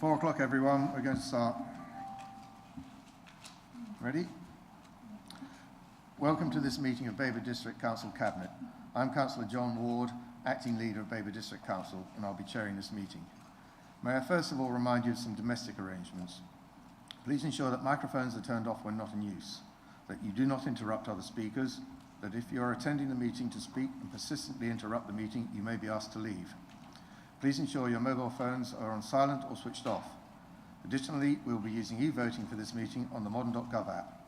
4 o'clock, everyone. We're going to start. Ready? Welcome to this meeting of Babergh District Council Cabinet. I'm Councillor John Ward, Acting Leader of Babergh District Council, and I'll be chairing this meeting. May I first of all remind you of some domestic arrangements. Please ensure that microphones are turned off when not in use, that you do not interrupt other speakers, that if you are attending the meeting to speak and persistently interrupt the meeting, you may be asked to leave. Please ensure your mobile phones are on silent or switched off. Additionally, we will be using e-voting for this meeting on the modern.gov app.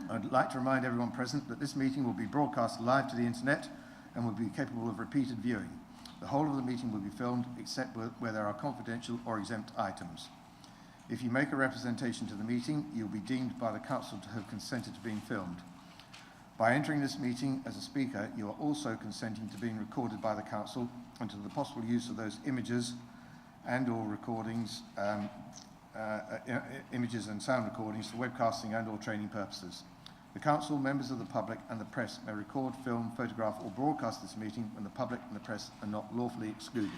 I'd like to remind everyone present that this meeting will be broadcast live to the internet and will be capable of repeated viewing. The whole of the meeting will be filmed except where there are confidential or exempt items. If you make a representation to the meeting, you'll be deemed by the council to have consented to being filmed. By entering this meeting as a speaker, you are also consenting to being recorded by the council and to the possible use of those images and or recordings, images and sound recordings for webcasting and or training purposes. The council, members of the public and the press may record, film, photograph or broadcast this meeting when the public and the press are not lawfully excluded.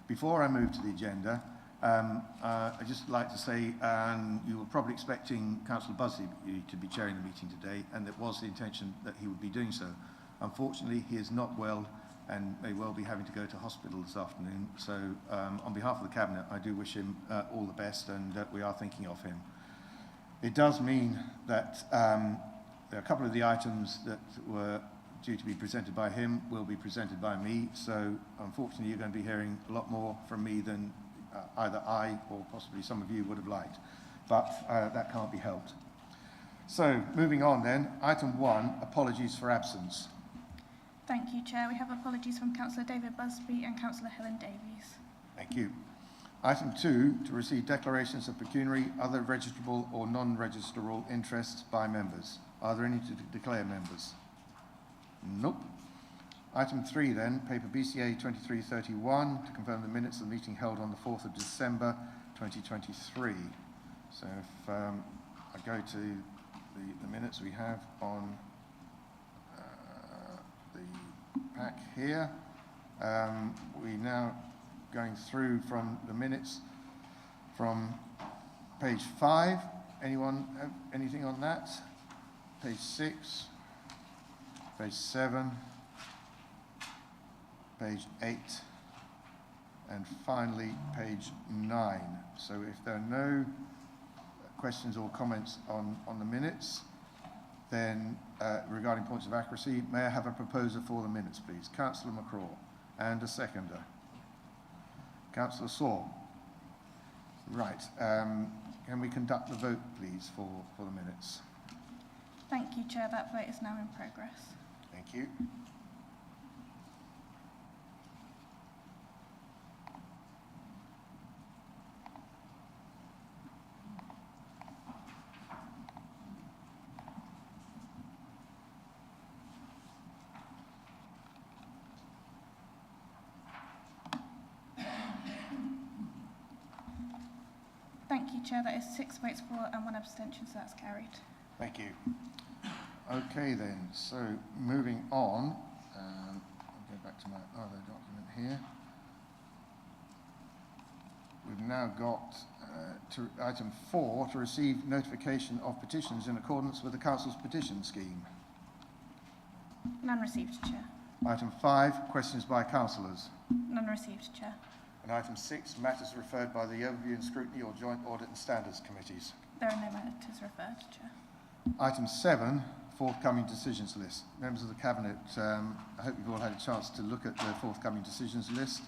Before I move to the agenda, I'd just like to say you were probably expecting Councillor Buzzley to be chairing the meeting today, and it was the intention that he would be doing so. Unfortunately, he is not well and may well be having to go to hospital this afternoon. So on behalf of the Cabinet, I do wish him all the best, and we are thinking of him. It does mean that there are a couple of the items that were due to be presented by him will be presented by me. So unfortunately, you're going to be hearing a lot more from me than either I or possibly some of you would have liked, but that can't be helped. So moving on then, item 1, apologies for absence. Thank you, Chair. We have apologies from Councillor David Busby and Councillor Helen Davies. Thank you. Item 2, to receive declarations of pecuniary, other registrable or non-registrable interests by members. Are there any to declare members? Nope. Item 3 then, paper BCA 2331, to confirm the minutes of the meeting held on the 4th of December 2023. So if I go to the minutes we have on the pack here, we're now going through from the minutes from page 5. Anyone have anything on that? Page 6, page 7, page 8, and finally page 9. So if there are no questions or comments on the minutes, then regarding points of accuracy, may I have a proposer for the minutes, please? Councillor McCraw, and a seconder. Councillor Saw. Right. Can we conduct the vote, please, for the minutes? Thank you, Chair. That vote is now in progress. Thank you. Thank you, Chair. That is 6 votes for and 1 abstention, so that's carried. Thank you. Okay then, so moving on, I'll go back to my other document here. We've now got to item 4, to receive notification of petitions in accordance with the Council's petition scheme. None received, Chair. Item 5, questions by councillors. None received, Chair. And item 6, matters referred by the Overview and Scrutiny or Joint Audit and Standards Committees. There are no matters referred, Chair. Item 7, forthcoming decisions list. Members of the Cabinet, I hope you've all had a chance to look at the forthcoming decisions list.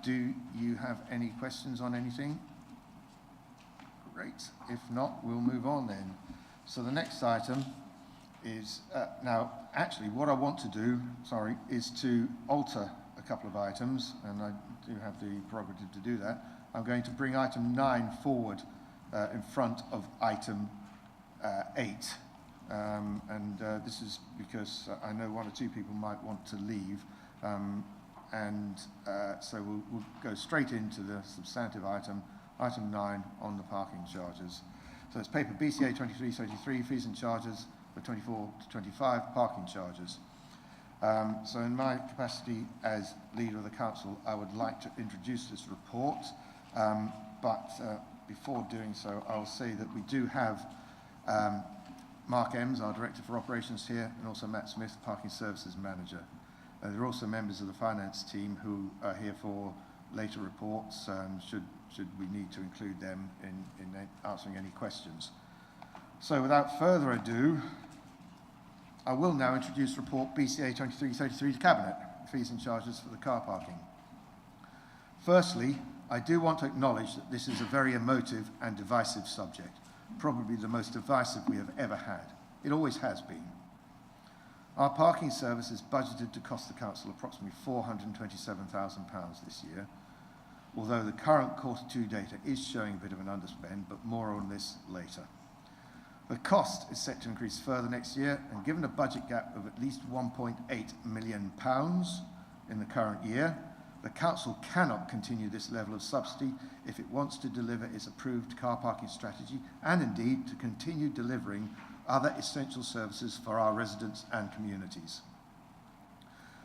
Do you have any questions on anything? Great. If not, we'll move on then. So the next item is, now actually what I want to do, is to alter a couple of items, and I do have the prerogative to do that. I'm going to bring item 9 forward in front of item 8. This is because I know 1 or 2 people might want to leave, so we'll go straight into the substantive item 9 on the parking charges. So it's paper BCA 2333, fees and charges for 24 to 25 parking charges. So in my capacity as leader of the council, I would like to introduce this report, but before doing so, I'll say that we do have Mark Ems, our Director for Operations here, and also Matt Smith, Parking Services Manager. There are also members of the finance team who are here for later reports, should we need to include them in answering any questions. So without further ado, I will now introduce report BCA 2333 to Cabinet, fees and charges for the car parking. Firstly, I do want to acknowledge that this is a very emotive and divisive subject, probably the most divisive we have ever had. It always has been. Our parking service is budgeted to cost the council approximately £427,000 this year, although the current Q2 data is showing a bit of an underspend, but more on this later. The cost is set to increase further next year, and given a budget gap of at least £1.8 million in the current year, the council cannot continue this level of subsidy if it wants to deliver its approved car parking strategy and indeed to continue delivering other essential services for our residents and communities.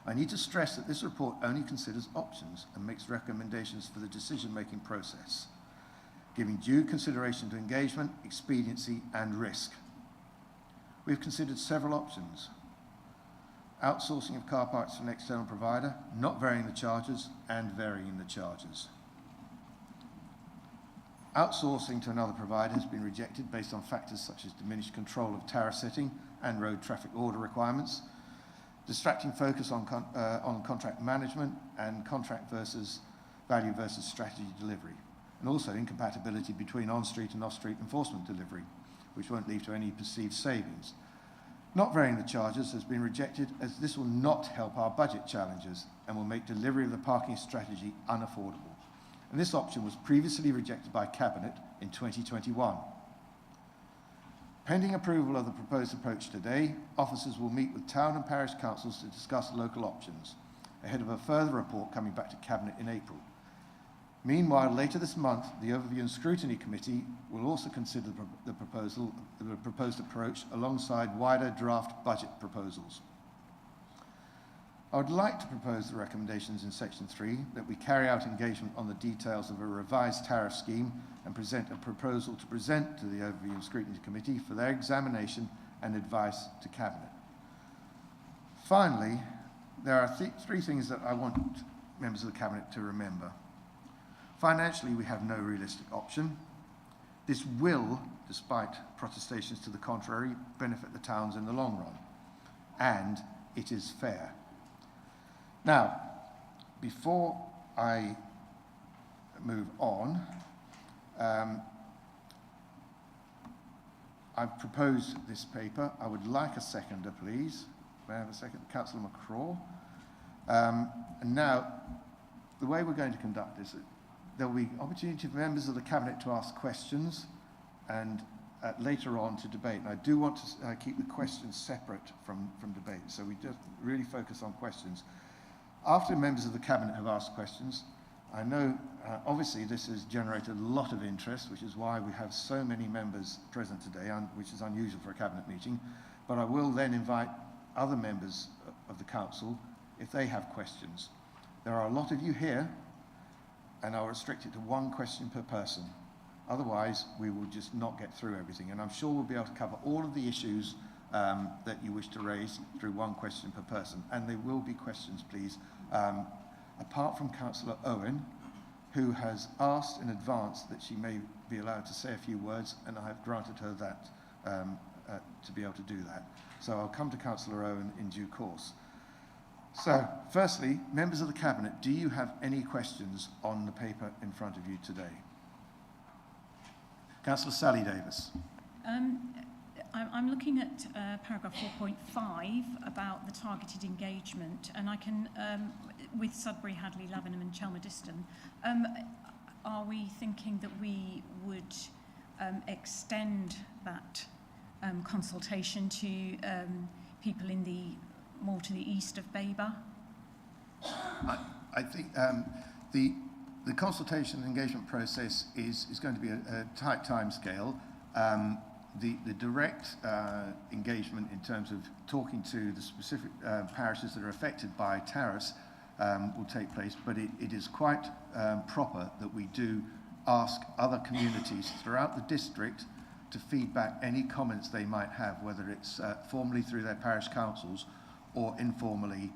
I need to stress that this report only considers options and makes recommendations for the decision-making process, giving due consideration to engagement, expediency and risk. We've considered several options. Outsourcing of car parks to an external provider, not varying the charges, and varying the charges. Outsourcing to another provider has been rejected based on factors such as diminished control of tariff setting and road traffic order requirements, distracting focus on contract management and contract versus value versus strategy delivery, and also incompatibility between on-street and off-street enforcement delivery, which won't lead to any perceived savings. Not varying the charges has been rejected as this will not help our budget challenges and will make delivery of the parking strategy unaffordable. And this option was previously rejected by Cabinet in 2021. Pending approval of the proposed approach today, officers will meet with town and parish councils to discuss local options, ahead of a further report coming back to Cabinet in April. Meanwhile, later this month, the Overview and Scrutiny Committee will also consider the proposed approach alongside wider draft budget proposals. I would like to propose the recommendations in Section 3 that we carry out engagement on the details of a revised tariff scheme and present a proposal to present to the Overview and Scrutiny Committee for their examination and advice to Cabinet. Finally, there are three things that I want members of the Cabinet to remember. Financially, we have no realistic option. This will, despite protestations to the contrary, benefit the towns in the long run. And it is fair. Now, before I move on, I've proposed this paper. I would like a seconder, please. May I have a second? Councillor McCraw. And now, the way we're going to conduct this, there will be opportunity for members of the Cabinet to ask questions and later on to debate. And I do want to keep the questions separate from debate, so we just really focus on questions. After members of the Cabinet have asked questions, I know obviously this has generated a lot of interest, which is why we have so many members present today, which is unusual for a Cabinet meeting, but I will then invite other members of the Council if they have questions. There are a lot of you here, and I'll restrict it to one question per person. Otherwise, we will just not get through everything. And I'm sure we'll be able to cover all of the issues that you wish to raise through one question per person. And there will be questions, please, apart from Councillor Owen, who has asked in advance that she may be allowed to say a few words, and I have granted her that to be able to do that. So I'll come to Councillor Owen in due course. So, firstly, members of the Cabinet, do you have any questions on the paper in front of you today? Councillor Sally Davis. I'm looking at paragraph 4.5 about the targeted engagement, and I can, with Sudbury, Hadley, Lavenham and Chelmerdiston, are we thinking that we would extend that consultation to people in the more to the east of Babergh? I think the consultation and engagement process is going to be a tight time scale. the direct engagement in terms of talking to the specific parishes that are affected by tariffs will take place, but it is quite proper that we do ask other communities throughout the district to feed back any comments they might have, whether it's formally through their parish councils or informally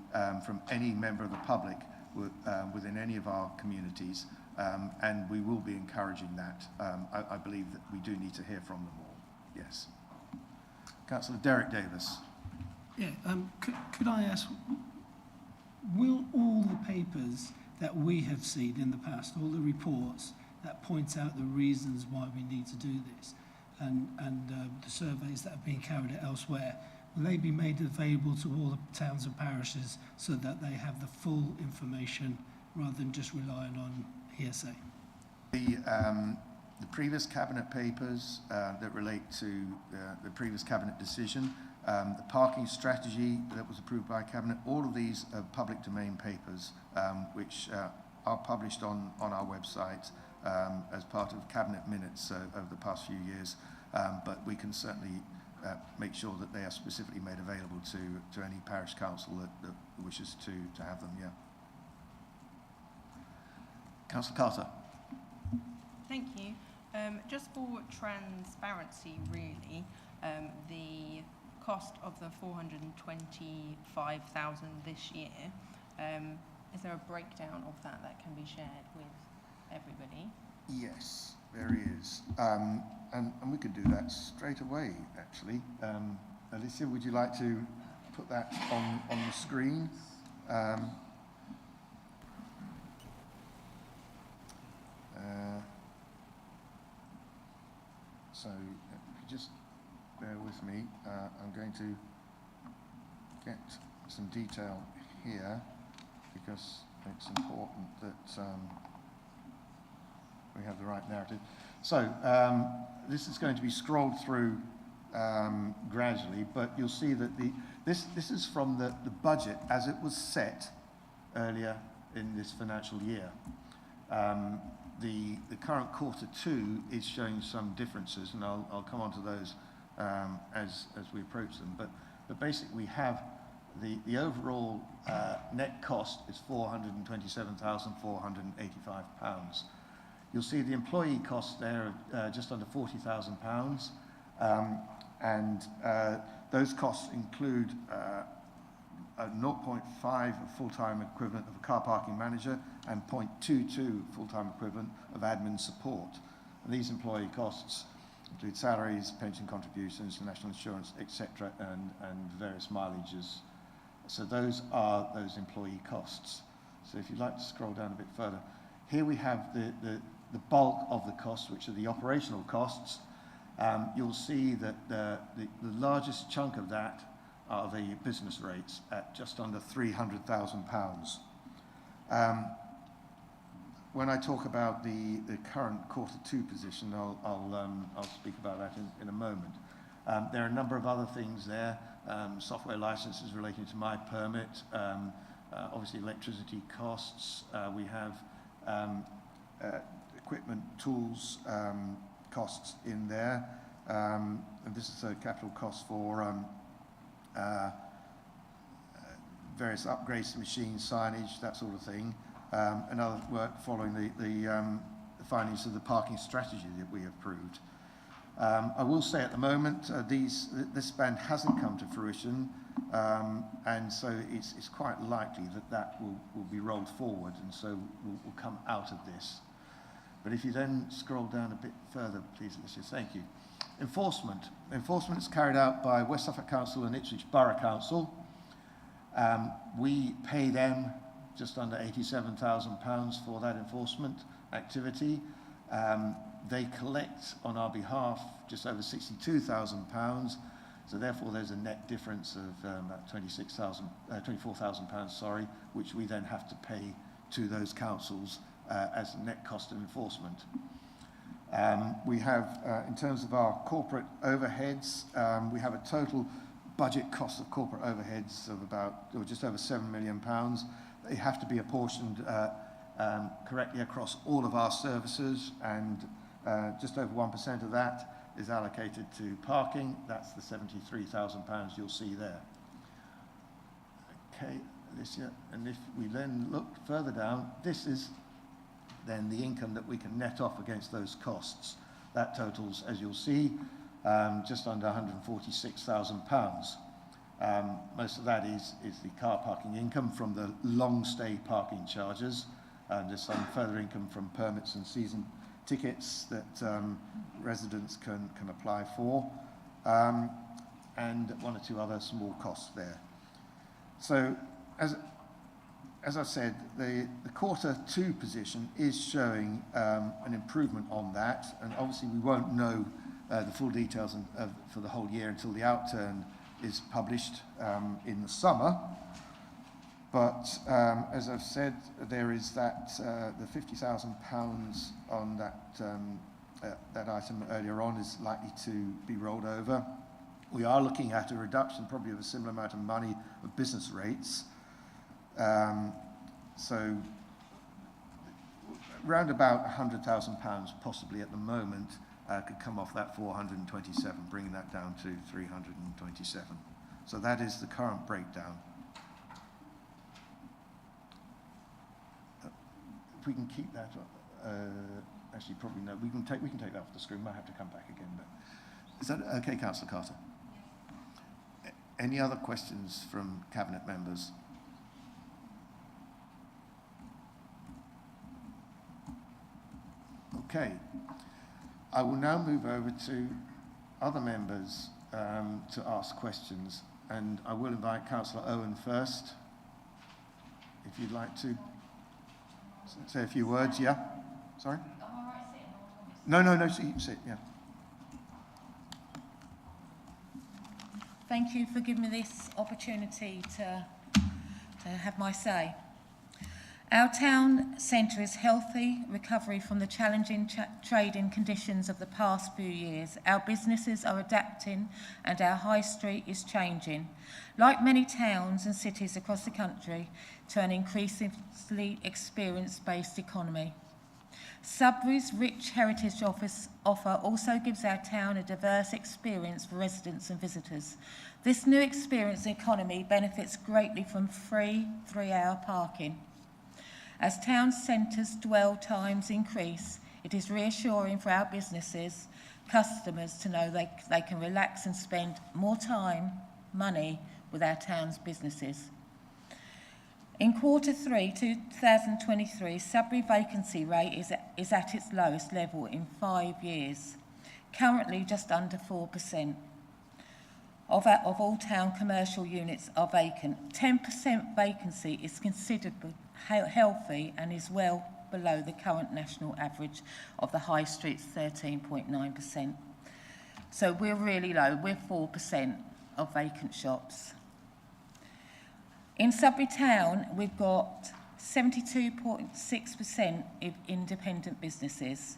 from any member of the public within any of our communities, and we will be encouraging that. I believe that we do need to hear from them all. Yes. Councillor Derek Davis. Yeah, could I ask, will all the papers that we have seen in the past, all the reports that point out the reasons why we need to do this, and the surveys that have been carried out elsewhere, will they be made available to all the towns and parishes so that they have the full information rather than just relying on hearsay? The previous cabinet papers that relate to the previous cabinet decision, the parking strategy that was approved by cabinet, all of these are public domain papers which are published on our website as part of cabinet minutes over the past few years, but we can certainly make sure that they are specifically made available to any parish council that wishes to have them. Yeah. Councillor Carter. Thank you. Just for transparency, really, the cost of the 425,000 this year, is there a breakdown of that can be shared with everybody? Yes, there is. And we could do that straight away, actually. Alicia, would you like to put that on the screen? So if you just bear with me, I'm going to get some detail here because it's important that we have the right narrative. So this is going to be scrolled through gradually, but you'll see that this is from the budget as it was set earlier in this financial year. The current Q2 is showing some differences, and I'll come on to those as we approach them. But basically, we have the overall net cost is £427,485. You'll see the employee costs there are just under £40,000, and those costs include a 0.5 full-time equivalent of a car parking manager and 0.22 full-time equivalent of admin support. And these employee costs include salaries, pension contributions, national insurance, etc., and various mileages. So those are those employee costs. So if you'd like to scroll down a bit further, here we have the bulk of the costs, which are the operational costs. You'll see that the largest chunk of that are the business rates at just under £300,000. When I talk about the current Q2 position, I'll speak about that in a moment. There are a number of other things there, software licenses relating to my permit, obviously electricity costs. We have equipment, tools costs in there, and this is a capital cost for various upgrades to machines, signage, that sort of thing, and other work following the findings of the parking strategy that we approved. I will say at the moment this spend hasn't come to fruition, and so it's quite likely that will be rolled forward, and so we'll come out of this. But if you then scroll down a bit further, please, Alicia, thank you. Enforcement. Enforcement is carried out by West Suffolk Council and Ipswich Borough Council. We pay them just under £87,000 for that enforcement activity. They collect on our behalf just over £62,000, so therefore there's a net difference of about £24,000, sorry, which we then have to pay to those councils as a net cost of enforcement. We have, in terms of our corporate overheads, we have a total budget cost of corporate overheads of just over £7 million. They have to be apportioned correctly across all of our services, and just over 1% of that is allocated to parking. That's the £73,000 you'll see there. Okay, Alicia, and if we then look further down, this is then the income that we can net off against those costs. That totals, as you'll see, just under £146,000. Most of that is the car parking income from the long stay parking charges. There's some further income from permits and season tickets that residents can apply for, and one or two other small costs there. So, as I said, the quarter two position is showing an improvement on that, and obviously we won't know the full details for the whole year until the outturn is published in the summer. But as I've said, there is that the £50,000 on that item earlier on is likely to be rolled over. We are looking at a reduction, probably of a similar amount of money, of business rates. So around about £100,000 possibly at the moment could come off that 427, bringing that down to 327. So that is the current breakdown. If we can keep that, actually probably no, we can take that off the screen. Might have to come back again. But is that okay, Councillor Carter? Any other questions from Cabinet members? Okay. I will now move over to other members to ask questions, and I will invite Councillor Owen first, if you'd like to say a few words. Yeah? Sorry? No, sit, yeah. Thank you for giving me this opportunity to have my say. Our town centre is healthy, recovery from the challenging trading conditions of the past few years. Our businesses are adapting and our high street is changing. Like many towns and cities across the country, to an increasingly experience-based economy. Sudbury's rich heritage offer also gives our town a diverse experience for residents and visitors. This new experience economy benefits greatly from free 3-hour parking. As town centres' dwell times increase, it is reassuring for our businesses, customers to know they can relax and spend more time, money with our town's businesses. In quarter 3, 2023, Sudbury vacancy rate is at its lowest level in 5 years, currently just under 4%. Of all town commercial units are vacant. 10% vacancy is considered healthy and is well below the current national average of the High Street's 13.9%. So we're really low, we're 4% of vacant shops. In Sudbury town, we've got 72.6% of independent businesses.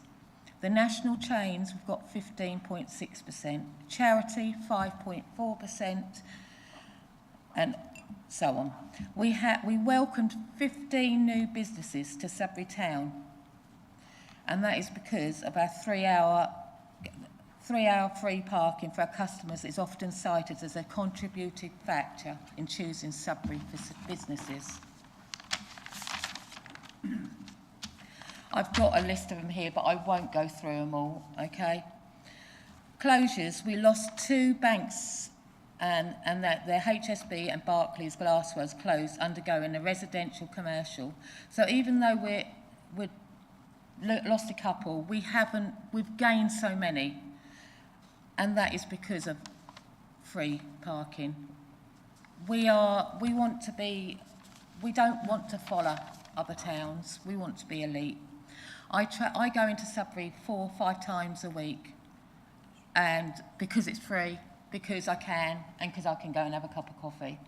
The national chains, we've got 15.6%, charity 5.4%, and so on. We welcomed 15 new businesses to Sudbury town, and that is because of our 3-hour free parking for our customers is often cited as a contributing factor in choosing Sudbury for businesses. I've got a list of them here, but I won't go through them all, okay? Closures, we lost 2 banks and that the HSB and Barclays Glassworks closed, undergoing a residential commercial. So even though we've lost a couple, we've gained so many, and that is because of free parking. We don't want to follow other towns. We want to be elite. I go into Sudbury 4 or 5 times a week, and because it's free, because I can, and because I can go and have a cup of coffee.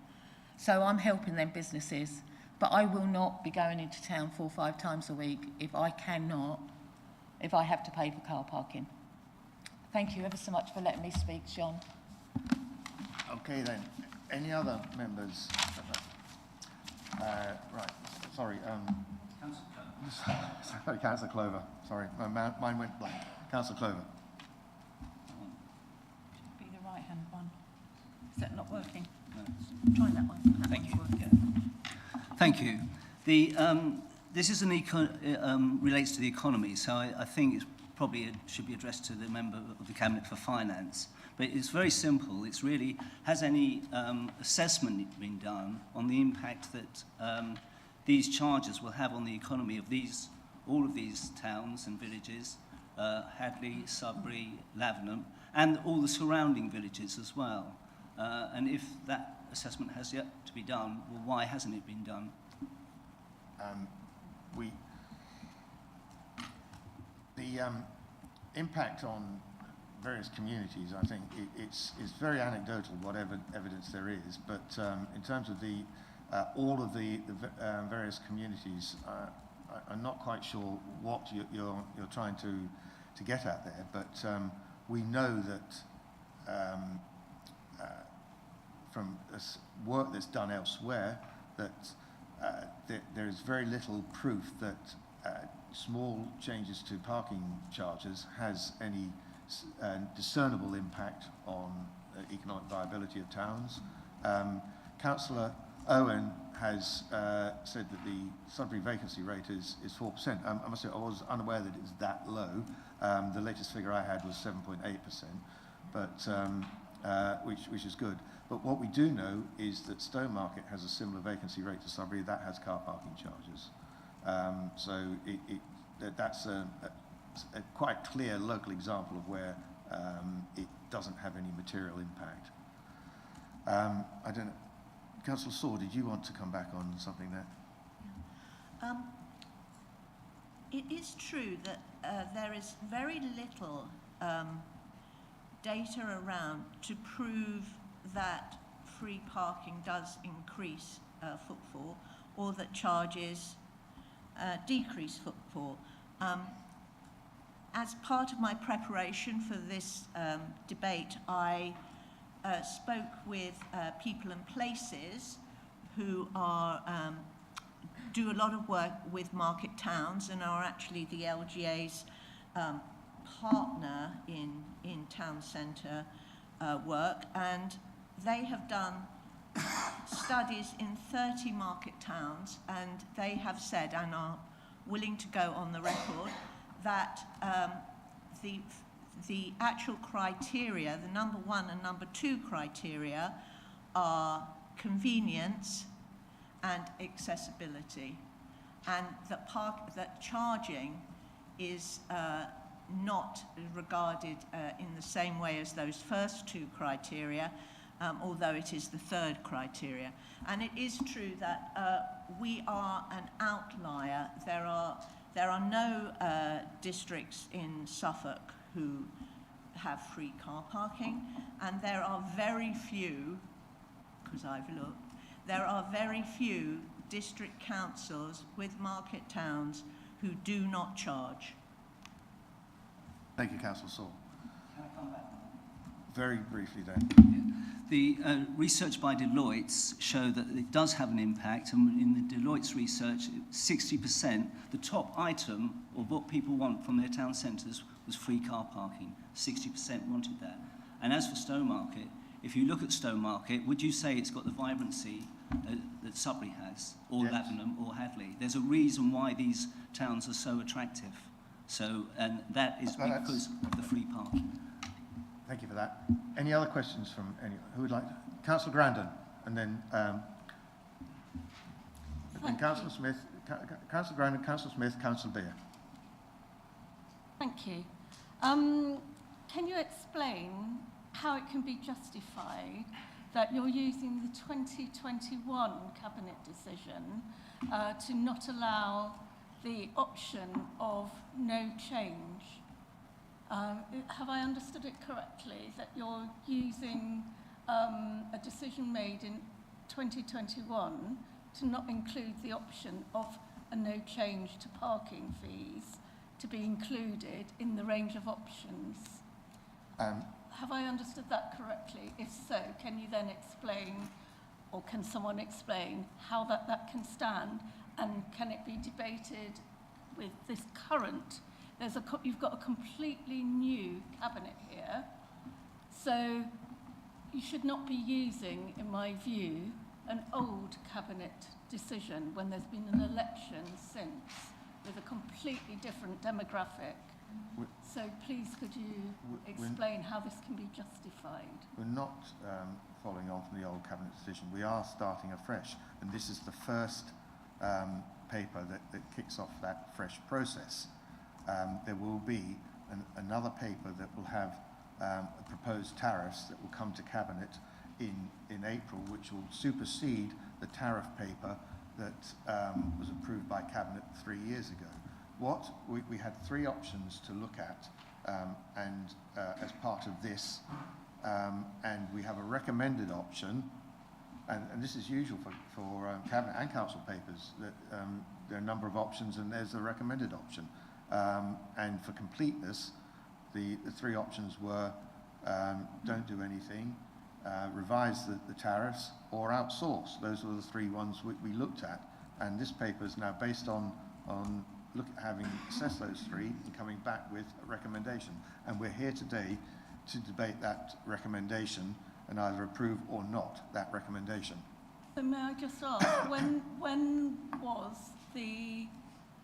So I'm helping them businesses, but I will not be going into town 4 or 5 times a week if I have to pay for car parking. Thank you ever so much for letting me speak, John. Okay then, any other members? Right, sorry. Councillor Clover, sorry, my mind went blank. Councillor Clover. that not working? No. Try that one. That Thank one's you. working. Yeah. Thank you. This is relates to the economy, so I think it should be addressed to the member of the Cabinet for Finance. But it's very simple. It's really, has any assessment been done on the impact that these charges will have on the economy of all of these towns and villages, Hadley, Sudbury, Lavenham, and all the surrounding villages as well? And if that assessment has yet to be done, well, why hasn't it been done? The impact on various communities, I think it's very anecdotal, whatever evidence there is, but in terms of all of the various communities, I'm not quite sure what you're trying to get at there, but we know that from work that's done elsewhere that there is very little proof that small changes to parking charges has any discernible impact on economic viability of towns. Councillor Owen has said that the Sudbury vacancy rate is 4%. I must say I was unaware that it's that low. The latest figure I had was 7.8%, but which is good. But what we do know is that Stowmarket has a similar vacancy rate to Sudbury that has car parking charges. So that's a quite clear local example of where it doesn't have any material impact. I don't know. Councillor Saw, did you want to come back on something there? It is true that there is very little data around to prove that free parking does increase footfall or that charges decrease footfall. As part of my preparation for this debate, I spoke with people and places who are do a lot of work with market towns and are actually the LGA's partner in town centre work, and they have done studies in 30 market towns, and they have said and are willing to go on the record that the actual criteria, the number 1 and number 2 criteria, are convenience and accessibility, and that charging is not regarded in the same way as those first 2 criteria, although it is the 3rd criteria. And it is true that we are an outlier. There are no districts in Suffolk who have free car parking, and there are very few, because I've looked, there are very few district councils with market towns who do not charge. Thank you, Councillor Saul. Can I come back? Very briefly then. The research by Deloitte show that it does have an impact, and in the Deloitte's research, 60%, the top item of what people want from their town centres was free car parking. 60% wanted that. And as for Stowmarket, if you look at Stowmarket, would you say it's got the vibrancy that Sudbury has, or yes, Lavenham, or Hadley? There's a reason why these towns are so attractive. So, and that is because of the free parking. Thank you for that. Any other questions from anyone? Who would like to? Councillor Grandon, and then Councillor Smith, Councillor Grandon, Councillor Smith, Councillor Beer. Thank you. Can you explain how it can be justified that you're using the 2021 Cabinet decision to not allow the option of no change? Have I understood it correctly that you're using a decision made in 2021 to not include the option of a no change to parking fees to be included in the range of options? Have I understood that correctly? If so, can you then explain, or can someone explain, how that can stand, and can it be debated with this current? You've got a completely new cabinet here, so you should not be using, in my view, an old cabinet decision when there's been an election since with a completely different demographic. So please could you explain how this can be justified? We're not following on from the old cabinet decision. We are starting afresh, and this is the first paper that kicks off that fresh process. There will be another paper that will have proposed tariffs that will come to cabinet in April, which will supersede the tariff paper that was approved by cabinet 3 years ago. We had 3 options to look at, and as part of this, and we have a recommended option, and this is usual for cabinet and council papers, that there are a number of options and there's a recommended option. And for completeness, the 3 options were don't do anything, revise the tariffs, or outsource. Those were the 3 ones we looked at, and this paper is now based on having assessed those 3 and coming back with a recommendation. And we're here today to debate that recommendation and either approve or not that recommendation. So may I just ask, when was the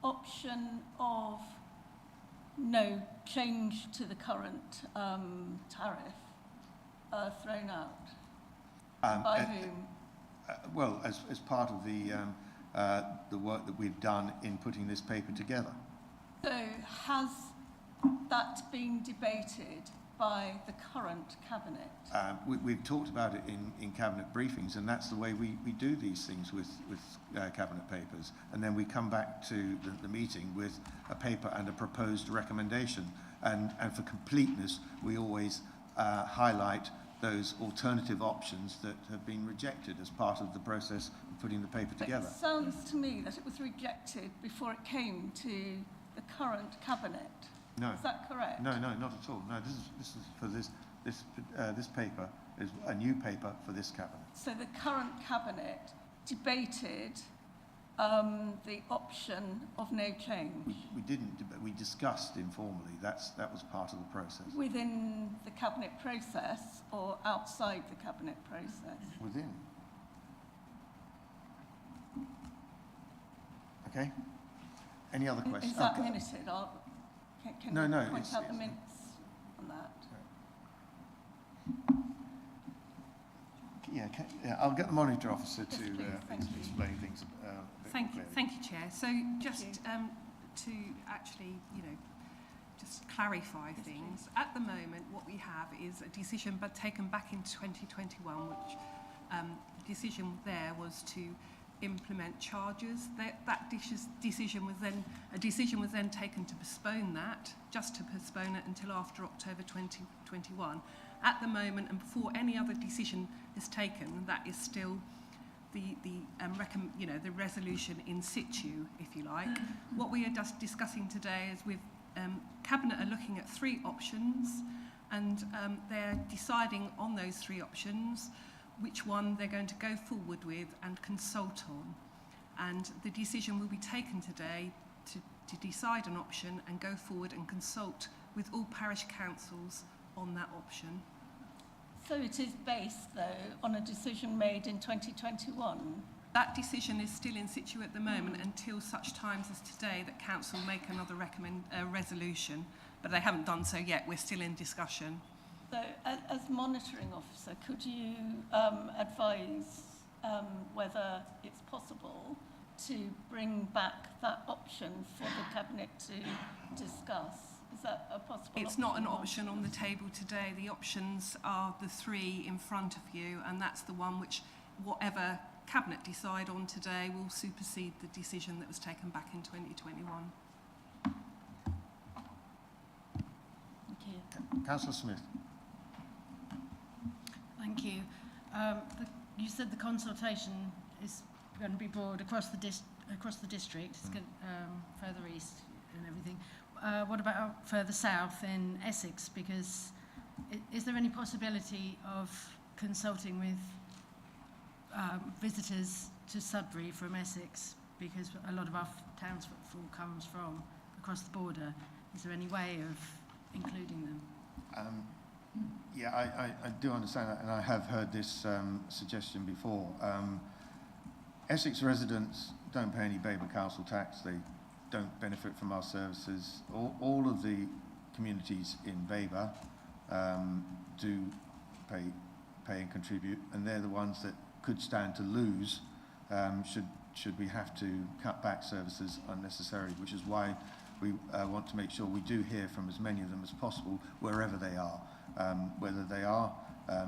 option of no change to the current tariff thrown out? By whom? Well, as part of the work that we've done in putting this paper together. So has that been debated by the current cabinet? We've talked about it in cabinet briefings, and that's the way we do these things with cabinet papers. And then we come back to the meeting with a paper and a proposed recommendation. And for completeness, we always highlight those alternative options that have been rejected as part of the process of putting the paper together. It sounds to me that it was rejected before it came to the current cabinet. No. Is that correct? No, not at all. No, this is for this paper is a new paper for this cabinet. So the current cabinet debated the option of no change We didn't. We discussed informally. That was part of the process. within the cabinet process or outside the cabinet process? Within. Okay. Any other questions? Is that minuted? Can No, you point out the minutes on that? Yeah, I'll get the monitor officer to Yes, please, thank you. explain things a bit more clearly. Thank you, Chair. So just to actually, just clarify things. At the moment, what we have is a decision but taken back in 2021, which the decision there was to implement charges. That decision was then taken to postpone that, just to postpone it until after October 2021. At the moment, and before any other decision is taken, that is still the resolution in situ, if you like. What we are just discussing today is with Cabinet are looking at 3 options, and they're deciding on those 3 options which one they're going to go forward with and consult on. And the decision will be taken today to decide an option and go forward and consult with all parish councils on that option. So it is based, though, on a decision made in 2021? That decision is still in situ at the moment until such times as today that council make another resolution, but they haven't done so yet. We're still in discussion. So, as monitoring officer, could you advise whether it's possible to bring back that option for the cabinet to discuss? Is that a possible option? It's not an option on the table today. The options are the 3 in front of you, and that's the one which, whatever cabinet decide on today, will supersede the decision that was taken back in 2021. Thank you. Councillor Smith. Thank you. You said the consultation is going to be broad across the district. It's going, further east and everything. What about further south in Essex? Because is there any possibility of consulting with visitors to Sudbury from Essex? Because a lot of our town's footfall comes from across the border. Is there any way of including them? Yeah, I do understand that, and I have heard this suggestion before. Essex residents don't pay any Babergh Council tax. They don't benefit from our services. All of the communities in Babergh do pay and contribute, and they're the ones that could stand to lose should we have to cut back services unnecessarily, which is why we want to make sure we do hear from as many of them as possible, wherever they are, whether they are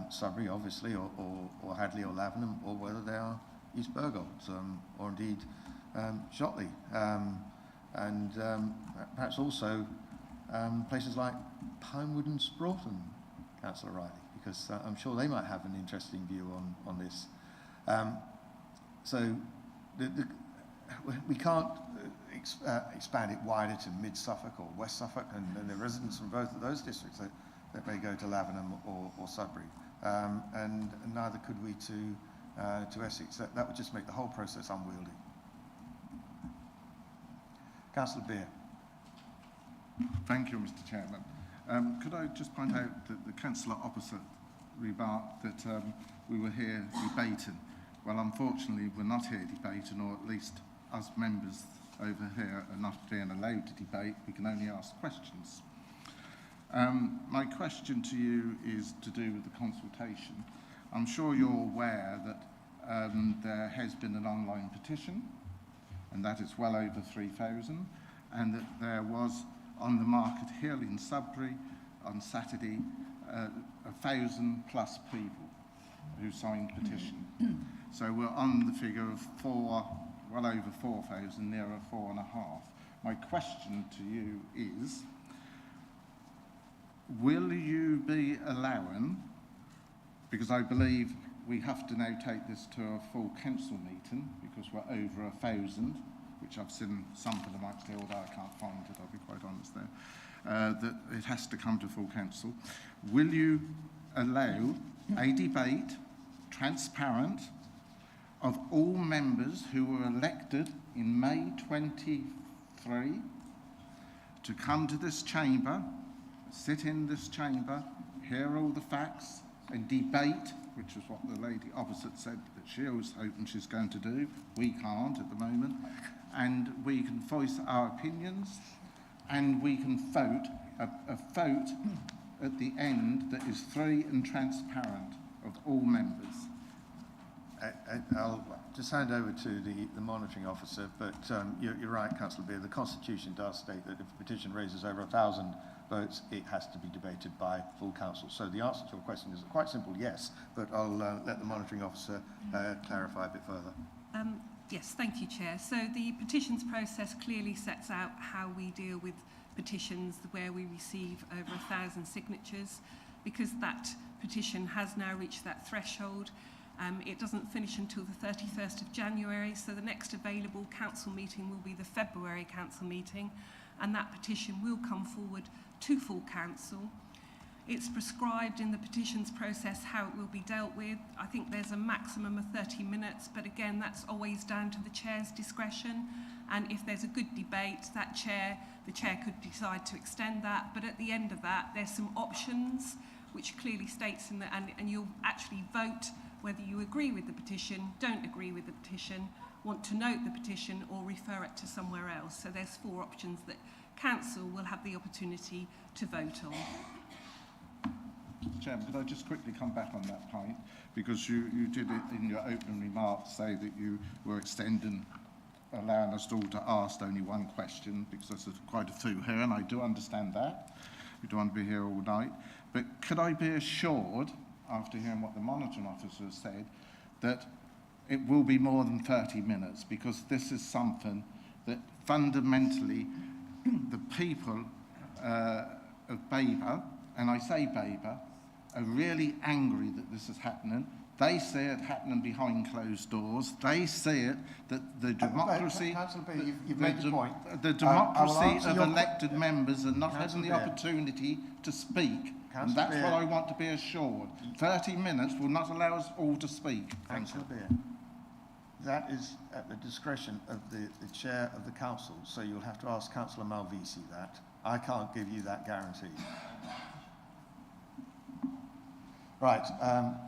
Sudbury, obviously, or Hadley or Lavenham, or whether they are East Bergholt, or indeed Shotley, and perhaps also places like Pinewood and Sproughton, Councillor Riley, because I'm sure they might have an interesting view on this. So we can't expand it wider to mid-Suffolk or West Suffolk, and the residents from both of those districts that may go to Lavenham or Sudbury, and neither could we to Essex. That would just make the whole process unwieldy. Councillor Beer. Thank you, Mr. Chairman. Could I just point out that the councillor opposite remarked that we were here debating. Well, unfortunately, we're not here debating, or at least us members over here are not being allowed to debate. We can only ask questions. My question to you is to do with the consultation. I'm sure you're aware that there has been an online petition, and that is well over 3,000, and that there was on the Market Hill in Sudbury on Saturday 1,000 plus people who signed the petition. So we're on the figure of well over 4,000, nearer 4,500. My question to you is, will you be allowing, because I believe we have to now take this to a full council meeting because we're over 1,000, which I've seen some for the might say, although I can't find it, I'll be quite honest there, that it has to come to full council. Will you allow a debate, transparent, of all members who were elected in May 23 to come to this chamber, sit in this chamber, hear all the facts and debate, which is what the lady opposite said that she was hoping she's going to do. We can't at the moment. And we can voice our opinions, and we can vote a vote at the end that is free and transparent of all members. I'll just hand over to the monitoring officer, but you're right, Councillor Beer. The Constitution does state that if a petition raises over 1,000 votes, it has to be debated by full council. So the answer to your question is a quite simple yes, but I'll let the monitoring officer clarify a bit further. Yes, thank you, Chair. So the petitions process clearly sets out how we deal with petitions where we receive over 1,000 signatures. Because that petition has now reached that threshold, it doesn't finish until the 31st of January, so the next available council meeting will be the February council meeting, and that petition will come forward to full council. It's prescribed in the petitions process how it will be dealt with. I think there's a maximum of 30 minutes, but again, that's always down to the chair's discretion. And if there's a good debate, the chair could decide to extend that. But at the end of that, there's some options, which clearly states in the, and you'll actually vote whether you agree with the petition, don't agree with the petition, want to note the petition, or refer it to somewhere else. So there's 4 options that council will have the opportunity to vote on. Mr. Chairman, could I just quickly come back on that point? Because you did it in your opening remarks say that you were extending, allowing us all to ask only one question, because there's quite a few here, and I do understand that. We don't want to be here all night. But could I be assured, after hearing what the monitoring officer has said, that it will be more than 30 minutes, because this is something that fundamentally the people of Babergh, and I say Babergh, are really angry that this is happening. They see it happening behind closed doors. They see it that the democracy, you've made your point. The democracy of elected members are not having the opportunity to speak. And that's what I want to be assured. 30 minutes will not allow us all to speak. Councillor Beer, that is at the discretion of the chair of the council, so you'll have to ask Councillor Malvisi that. I can't give you that guarantee. Right,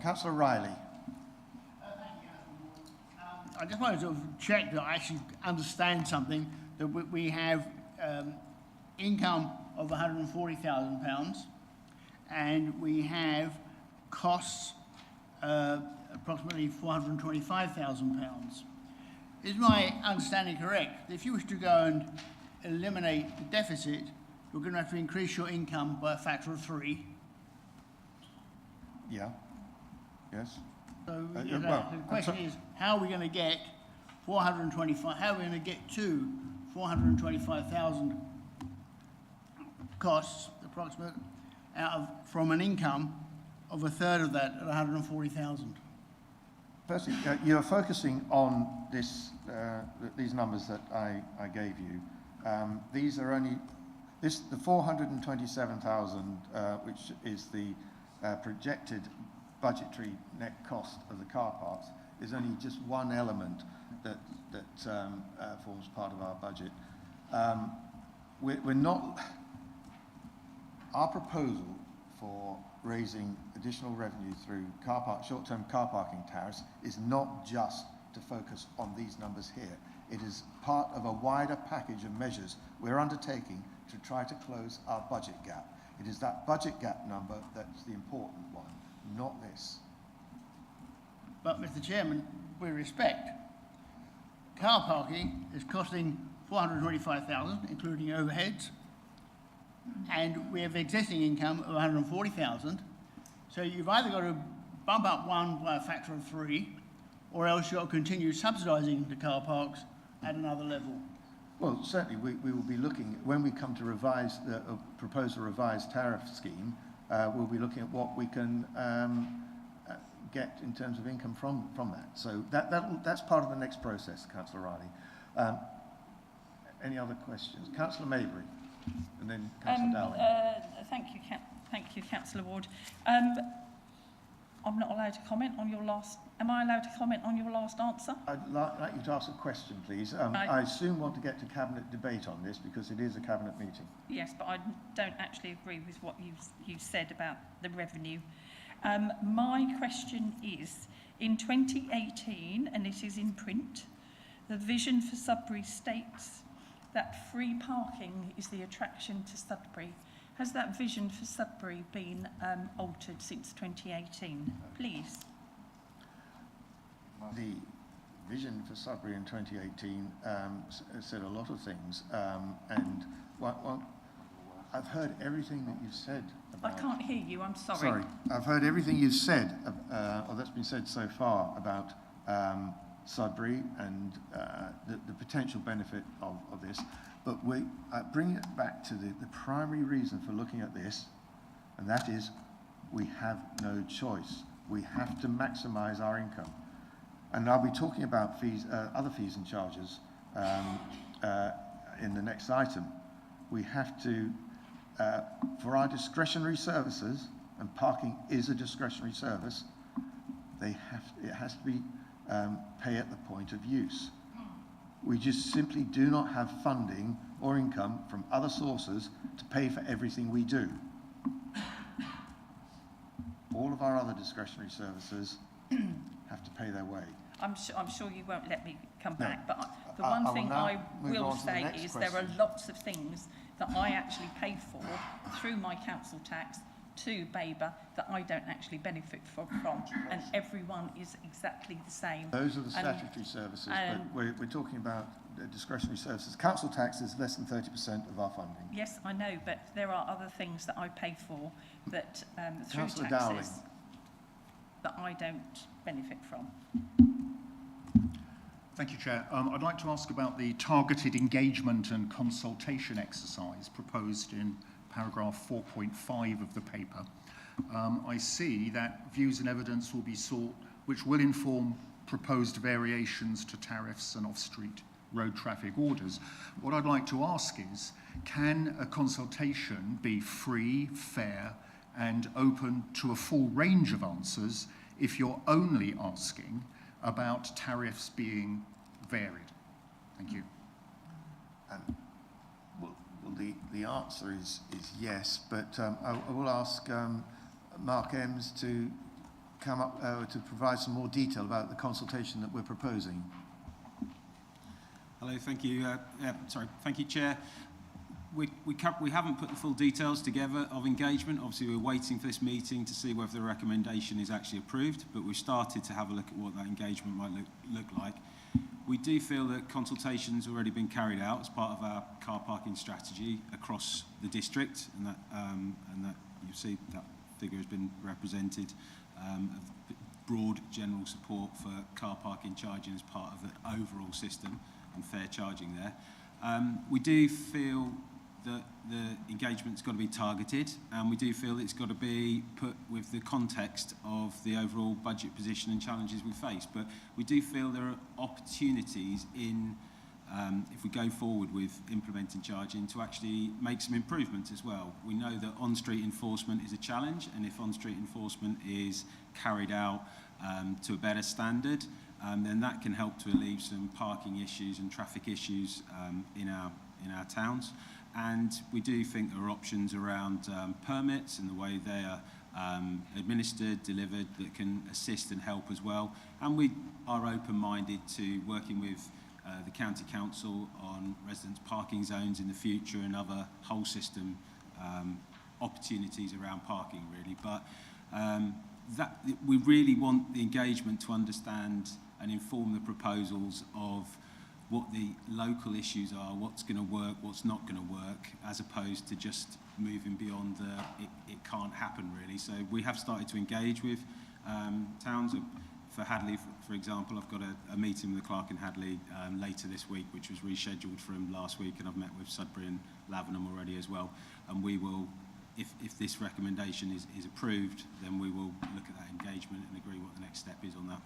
Councillor Riley. I just wanted to check that I actually understand something, that we have income of £140,000 and we have costs approximately £425,000. Is my understanding correct? If you wish to go and eliminate the deficit, you're going to have to increase your income by a factor of 3. Yeah. Yes. So well, the question is, how are we going to get 425? How are we going to get to 425,000 costs, approximate, from an income of a third of that at 140,000? Firstly, you're focusing on this, these numbers that I gave you. These are only the 427,000, which is the projected budgetary net cost of the car parks, is only just one element that forms part of our budget. We're not. Our proposal for raising additional revenue through short-term car parking tariffs is not just to focus on these numbers here. It is part of a wider package of measures we're undertaking to try to close our budget gap. It is that budget gap number that's the important one, not this. But, Mr. Chairman, with respect, car parking is costing 425,000, including overheads, and we have existing income of 140,000. So you've either got to bump up one by a factor of 3, or else you've got to continue subsidising the car parks at another level. Well, certainly we will be looking, when we come to revise propose a revised tariff scheme, we'll be looking at what we can get in terms of income from that. So that's part of the next process, Councillor Riley. Any other questions? Councillor Maybury, and then Councillor Dowling. Thank you, Councillor Ward. I'm not allowed to comment on your last. Am I allowed to comment on your last answer? I'd like you to ask a question, please. I soon want to get to cabinet debate on this because it is a cabinet meeting. Yes, but I don't actually agree with what you said about the revenue. My question is, in 2018, and it is in print, the vision for Sudbury states that free parking is the attraction to Sudbury. Has that vision for Sudbury been altered since 2018? Please. The vision for Sudbury in 2018 said a lot of things, and I've heard everything that you've said about... I can't hear you, I'm sorry. Sorry, I've heard everything you've said, or that's been said so far about Sudbury and the potential benefit of this, but we bring it back to the primary reason for looking at this, and that is we have no choice. We have to maximise our income. And I'll be talking about fees, other fees and charges in the next item. We have to, for our discretionary services, and parking is a discretionary service, it has to be pay at the point of use. We just simply do not have funding or income from other sources to pay for everything we do. All of our other discretionary services have to pay their way. I'm sure you won't let me come back, but the one thing I will say is there are lots of things that I actually pay for through my council tax to Babergh that I don't actually benefit from, and everyone is exactly the same. Those are the statutory services, but we're talking about discretionary services. Council tax is less than 30% of our funding. Yes, I know, but there are other things that I pay for that through Councillor taxes Dowling. that I don't benefit from. Thank you, Chair. I'd like to ask about the targeted engagement and consultation exercise proposed in paragraph 4.5 of the paper. I see that views and evidence will be sought which will inform proposed variations to tariffs and off-street road traffic orders. What I'd like to ask is, can a consultation be free, fair, and open to a full range of answers if you're only asking about tariffs being varied? Thank you. Well, the answer is yes, but I will ask Mark Ems to come up to provide some more detail about the consultation that we're proposing. Hello, thank you. Thank you, Chair. We haven't put the full details together of engagement. Obviously, we're waiting for this meeting to see whether the recommendation is actually approved, but we've started to have a look at what that engagement might look like. We do feel that consultations have already been carried out as part of our car parking strategy across the district, and that you see that figure has been represented of broad general support for car parking charging as part of the overall system and fair charging there. We do feel that the engagement's got to be targeted, and we do feel it's got to be put with the context of the overall budget position and challenges we face. But we do feel there are opportunities in, if we go forward with implementing charging, to actually make some improvements as well. We know that on-street enforcement is a challenge, and if on-street enforcement is carried out to a better standard, then that can help to alleviate some parking issues and traffic issues in our towns. And we do think there are options around permits and the way they are administered, delivered, that can assist and help as well. And we are open-minded to working with the County Council on residents' parking zones in the future and other whole system opportunities around parking, really. But that we really want the engagement to understand and inform the proposals of what the local issues are, what's going to work, what's not going to work, as opposed to just moving beyond it can't happen, really. So we have started to engage with towns. For Hadley, for example, I've got a meeting with the clerk in Hadley later this week, which was rescheduled from last week, and I've met with Sudbury and Lavenham already as well. And we will, if this recommendation is approved, then we will look at that engagement and agree what the next step is on that.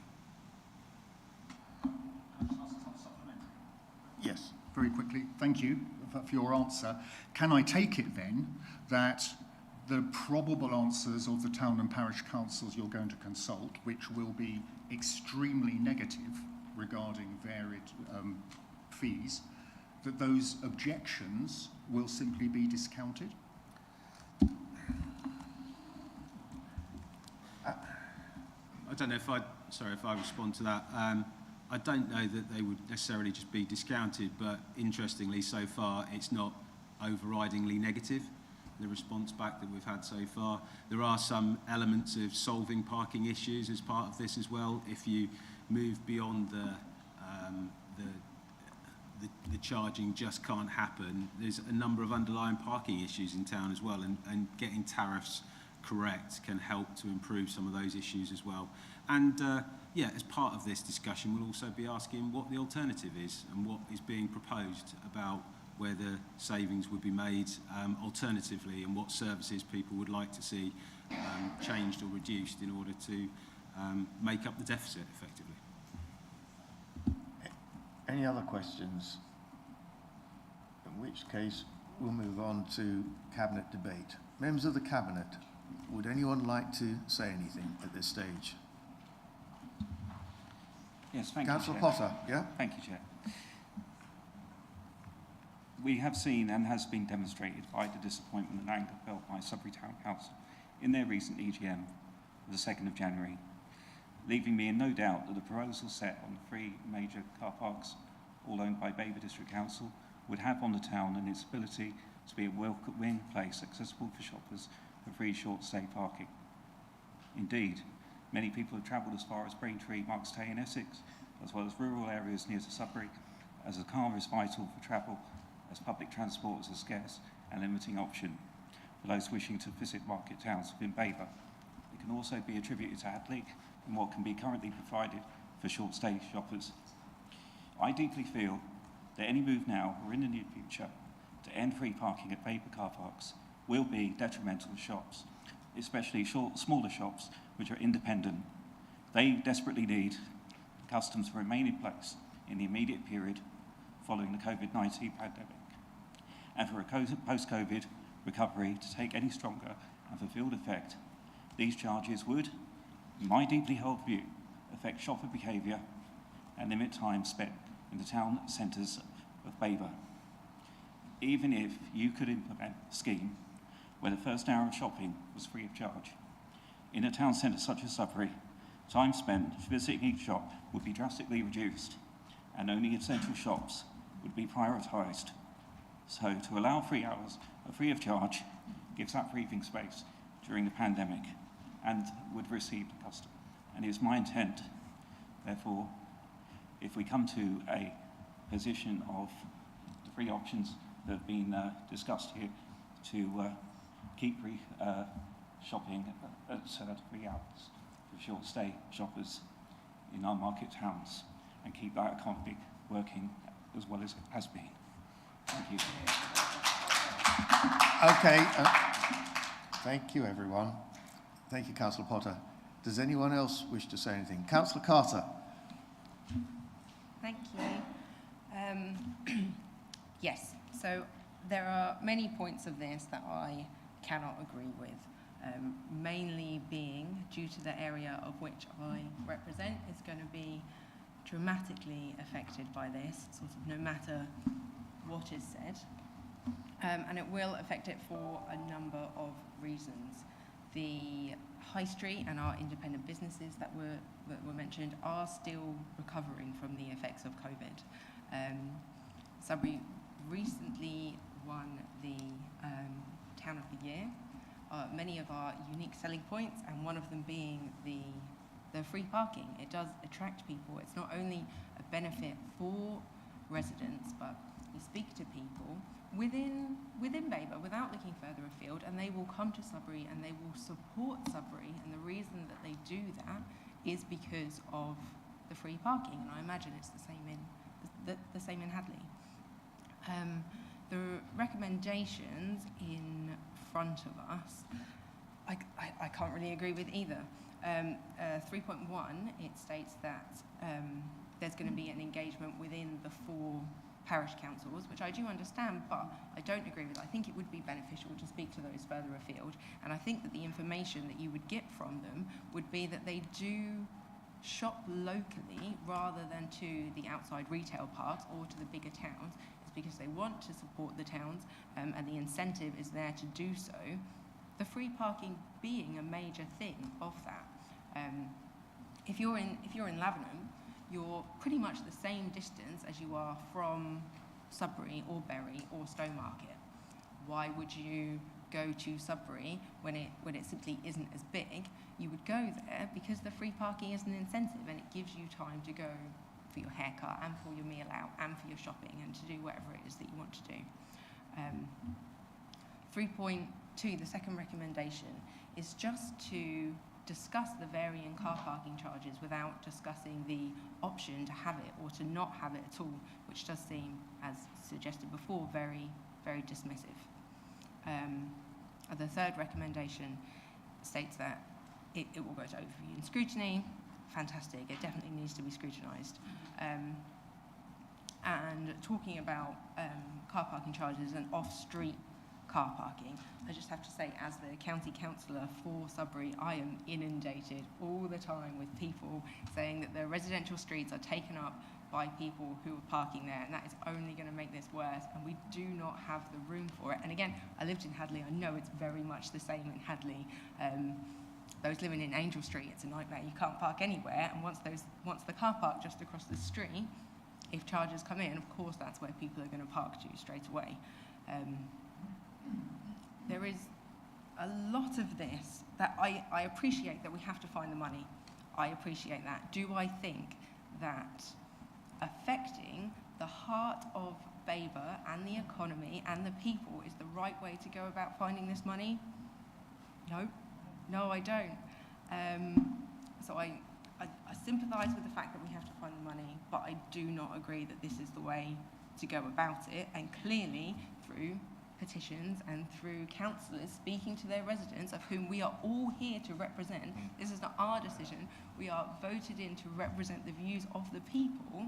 Yes. Very quickly, thank you for your answer. Can I take it then that the probable answers of the town and parish councils you're going to consult, which will be extremely negative regarding varied fees, that those objections will simply be discounted? I don't know if I respond to that. I don't know that they would necessarily just be discounted, but interestingly, so far, it's not overridingly negative, the response back that we've had so far. There are some elements of solving parking issues as part of this as well. If you move beyond the charging just can't happen, there's a number of underlying parking issues in town as well, and getting tariffs correct can help to improve some of those issues as well. And yeah, as part of this discussion, we'll also be asking what the alternative is and what is being proposed about where the savings would be made alternatively, and what services people would like to see changed or reduced in order to make up the deficit effectively. Any other questions? In which case, we'll move on to Cabinet debate. Members of the Cabinet, would anyone like to say anything at this stage? Yes, thank you, Councillor Chair. Potter, yeah? Thank you, Chair. We have seen and has been demonstrated by the disappointment and anger felt by Sudbury Town Council in their recent EGM of the 2nd of January, leaving me in no doubt that the proposal set on 3 major car parks, all owned by Babergh District Council, would have on the town and its ability to be a welcoming place accessible for shoppers for free short stay parking. Indeed, many people have travelled as far as Braintree, Markstay and Essex, as well as rural areas near to Sudbury, as a car is vital for travel, as public transport is a scarce and limiting option for those wishing to visit market towns within Babergh. It can also be attributed to Hadley and what can be currently provided for short stay shoppers. I deeply feel that any move now or in the near future to end free parking at Babergh car parks will be detrimental to shops, especially smaller shops which are independent. They desperately need customs to remain in place in the immediate period following the COVID-19 pandemic, and for a post-COVID recovery to take any stronger and fulfilled effect. These charges would, in my deeply held view, affect shopper behaviour and limit time spent in the town centres of Babergh. Even if you could implement a scheme where the first hour of shopping was free of charge, In a town centre such as Sudbury, time spent visiting each shop would be drastically reduced, and only essential shops would be prioritised. So to allow 3 hours free of charge gives that breathing space during the pandemic and would receive the customer. And it is my intent, therefore, if we come to a position of the 3 options that have been discussed here, to keep shopping at 3 hours for short stay shoppers in our market towns and keep that economy working as well as it has been. Thank you. Okay. Thank you, everyone. Thank you, Councillor Potter. Does anyone else wish to say anything? Councillor Carter. Thank you. Yes, so there are many points of this that I cannot agree with, mainly being due to the area of which I represent is going to be dramatically affected by this, sort of no matter what is said. And it will affect it for a number of reasons. The high street and our independent businesses that were mentioned are still recovering from the effects of COVID. Sudbury recently won the Town of the Year. Many of our unique selling points, and one of them being the free parking. It does attract people. It's not only a benefit for residents, but you speak to people within Babergh without looking further afield, and they will come to Sudbury and they will support Sudbury, and the reason that they do that is because of the free parking, and I imagine it's the same in Hadley. The recommendations in front of us, I can't really agree with either. 3.1, it states that there's going to be an engagement within the 4 parish councils, which I do understand, but I don't agree with. I think it would be beneficial to speak to those further afield, and I think that the information that you would get from them would be that they do shop locally rather than to the outside retail parks or to the bigger towns. It's because they want to support the towns, and the incentive is there to do so. The free parking being a major thing of that. If you're in Lavenham, you're pretty much the same distance as you are from Sudbury or Bury or Stowmarket. Why would you go to Sudbury when it simply isn't as big? You would go there because the free parking is an incentive, and it gives you time to go for your haircut and for your meal out and for your shopping and to do whatever it is that you want to do. 3.2, the second recommendation, is just to discuss the varying car parking charges without discussing the option to have it or to not have it at all, which does seem, as suggested before, very, very dismissive. The third recommendation states that it will go to overview and scrutiny. Fantastic, it definitely needs to be scrutinised. And talking about car parking charges and off-street car parking, I just have to say, as the county councillor for Sudbury, I am inundated all the time with people saying that the residential streets are taken up by people who are parking there, and that is only going to make this worse, and we do not have the room for it. And again, I lived in Hadley, I know it's very much the same in Hadley. Those living in Angel Street, it's a nightmare. You can't park anywhere, and once the car park just across the street, if charges come in, of course that's where people are going to park to straight away. There is a lot of this that I appreciate that we have to find the money. I appreciate that. Do I think that affecting the heart of Babergh and the economy and the people is the right way to go about finding this money? No. No, I don't. So I sympathise with the fact that we have to find the money, but I do not agree that this is the way to go about it, and clearly through petitions and through councillors speaking to their residents, of whom we are all here to represent. This is not our decision. We are voted in to represent the views of the people.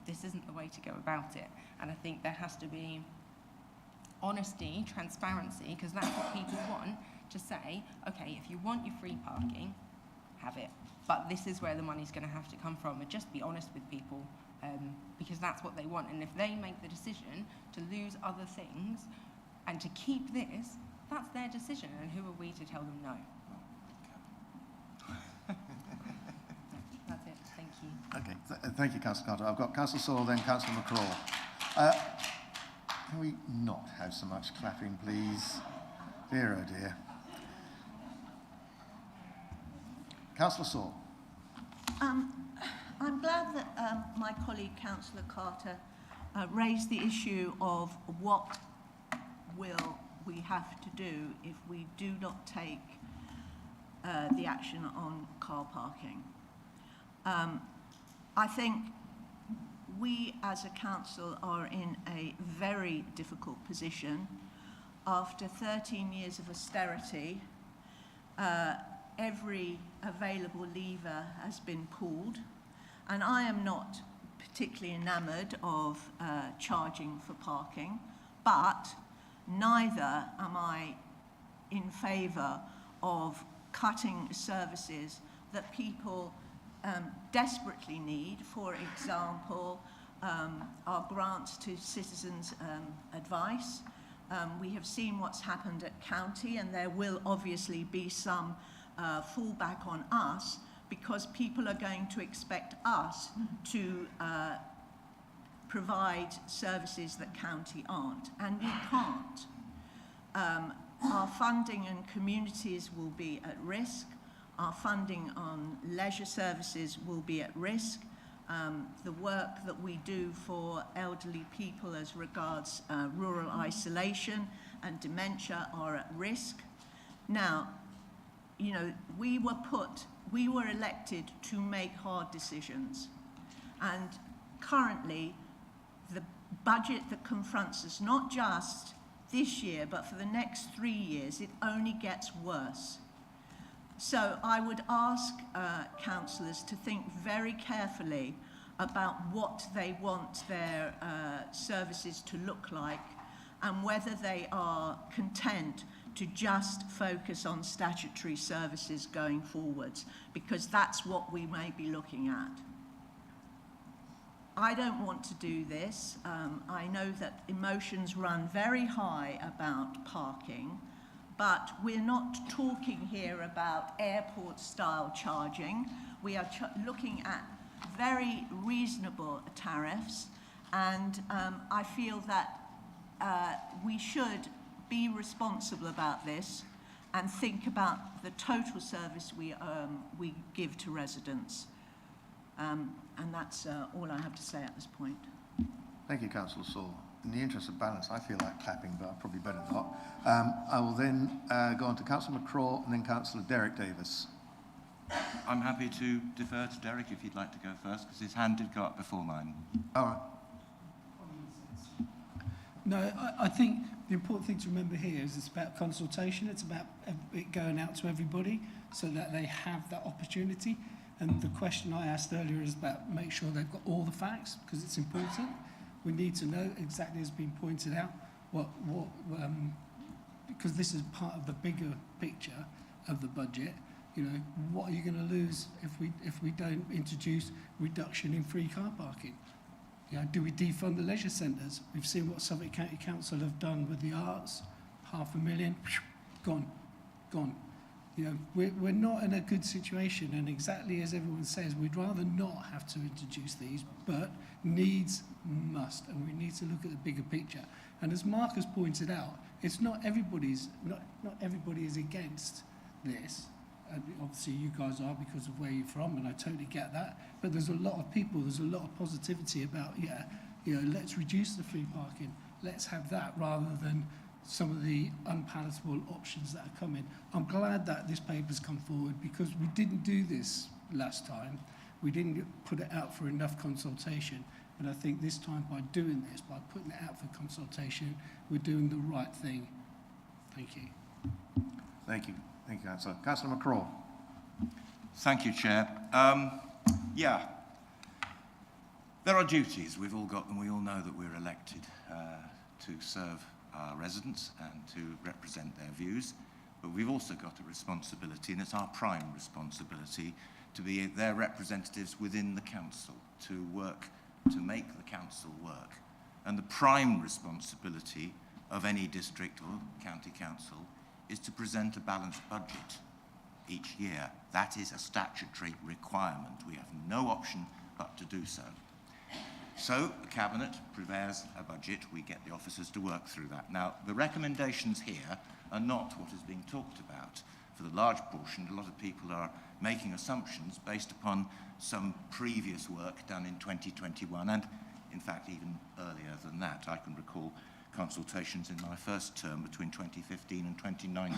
This isn't the way to go about it. And I think there has to be honesty, transparency, because that's what people want, to say, okay, if you want your free parking, have it. But this is where the money's going to have to come from, and just be honest with people, because that's what they want. And if they make the decision to lose other things and to keep this, that's their decision, and who are we to tell them no? Okay, thank you, Councillor Carter. I've got Councillor Saul, then Councillor McCraw. Can we not have so much clapping, please? Dear, oh dear. Councillor Saul. I'm glad that my colleague, Councillor Carter, raised the issue of what will we have to do if we do not take the action on car parking. I think we as a council are in a very difficult position. After 13 years of austerity, every available lever has been pulled, and I am not particularly enamoured of charging for parking, but neither am I in favour of cutting services that people desperately need. For example, our grants to citizens' advice. We have seen what's happened at county, and there will obviously be some fallback on us because people are going to expect us to provide services that county aren't, and we can't. Our funding and communities will be at risk. Our funding on leisure services will be at risk. The work that we do for elderly people as regards rural isolation and dementia are at risk. Now, you know, we were elected to make hard decisions. And currently, the budget that confronts us, not just this year, but for the next 3 years, it only gets worse. So I would ask councillors to think very carefully about what they want their services to look like and whether they are content to just focus on statutory services going forwards, because that's what we may be looking at. I don't want to do this. I know that emotions run very high about parking, but we're not talking here about airport-style charging. We are looking at very reasonable tariffs, and I feel that we should be responsible about this and think about the total service we give to residents. And that's all I have to say at this point. Thank you, Councillor Saul. In the interest of balance, I feel like clapping, but I'm probably better not. I will then go on to Councillor McCraw and then Councillor Derek Davis. I'm happy to defer to Derek if you'd like to go first, because his hand did go up before mine. All right. No, I think the important thing to remember here is it's about consultation. It's about it going out to everybody so that they have that opportunity. And the question I asked earlier is about make sure they've got all the facts, because it's important. We need to know exactly as been pointed out because this is part of the bigger picture of the budget. You know, what are you going to lose if we don't introduce reduction in free car parking? You know, do we defund the leisure centres? We've seen what Suffolk County Council have done with the arts, $500,000, gone. You know, we're not in a good situation, and exactly as everyone says, we'd rather not have to introduce these, but needs must, and we need to look at the bigger picture. And as Mark has pointed out, it's not everybody is against this. And obviously you guys are because of where you're from, and I totally get that. But there's a lot of people, there's a lot of positivity about, let's reduce the free parking. Let's have that rather than some of the unpalatable options that are coming. I'm glad that this paper's come forward because we didn't do this last time. We didn't put it out for enough consultation. But I think this time by doing this, by putting it out for consultation, we're doing the right thing. Thank you. Thank you. Thank you, Councillor. Councillor McCraw. Thank you, Chair. There are duties. We've all got them. We all know that we're elected to serve our residents and to represent their views. But we've also got a responsibility, and it's our prime responsibility, to be their representatives within the council, to work, to make the council work. And the prime responsibility of any district or county council is to present a balanced budget each year. That is a statutory requirement. We have no option but to do so. So the Cabinet prepares a budget, we get the officers to work through that. Now, the recommendations here are not what is being talked about. For the large portion, a lot of people are making assumptions based upon some previous work done in 2021, and in fact even earlier than that. I can recall consultations in my first term between 2015 and 2019.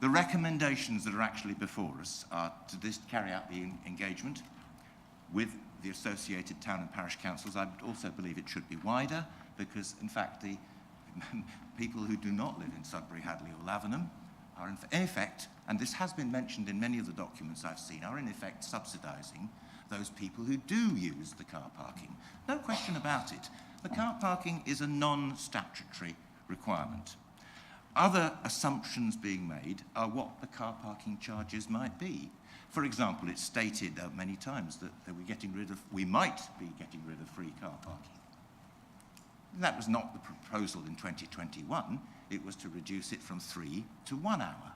The recommendations that are actually before us are to carry out the engagement with the associated town and parish councils. I also believe it should be wider because, in fact, the people who do not live in Sudbury, Hadley or Lavenham are in effect, and this has been mentioned in many of the documents I've seen, are in effect subsidising those people who do use the car parking. No question about it. The car parking is a non-statutory requirement. Other assumptions being made are what the car parking charges might be. For example, it's stated many times that we might be getting rid of free car parking. That was not the proposal in 2021. It was to reduce it from 3 to 1 hour.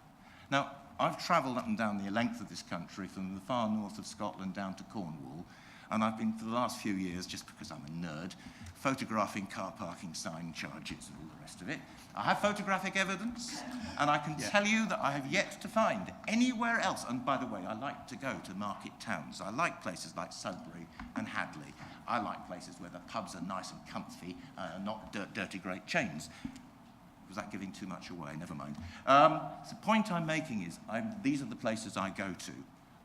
Now, I've travelled up and down the length of this country from the far north of Scotland down to Cornwall, and I've been, for the last few years, just because I'm a nerd, photographing car parking sign charges and all the rest of it. I have photographic evidence, and I can tell you that I have yet to find anywhere else, and by the way, I like to go to market towns. I like places like Sudbury and Hadley. I like places where the pubs are nice and comfy, not dirty great chains. Was that giving too much away? Never mind. The point I'm making is these are the places I go to.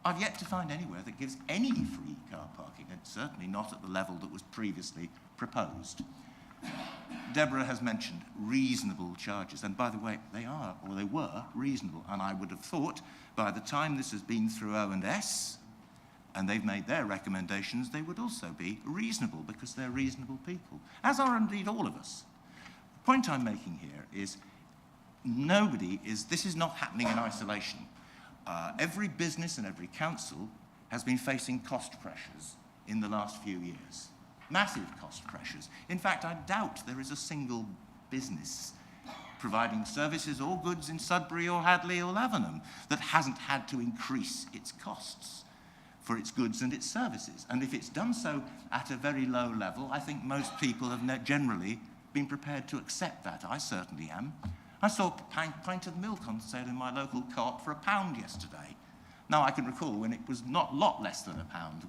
I've yet to find anywhere that gives any free car parking, and certainly not at the level that was previously proposed. Deborah has mentioned reasonable charges, and by the way, they were reasonable, and I would have thought by the time this has been through O&S, and they've made their recommendations, they would also be reasonable, because they're reasonable people, as are indeed all of us. The point I'm making here is this is not happening in isolation. Every business and every council has been facing cost pressures in the last few years. Massive cost pressures. In fact, I doubt there is a single business providing services or goods in Sudbury or Hadley or Lavenham that hasn't had to increase its costs for its goods and its services. And if it's done so at a very low level, I think most people have generally been prepared to accept that. I certainly am. I saw a pint of milk on sale in my local co-op for £1 yesterday. Now, I can recall when it was not a lot less than £1,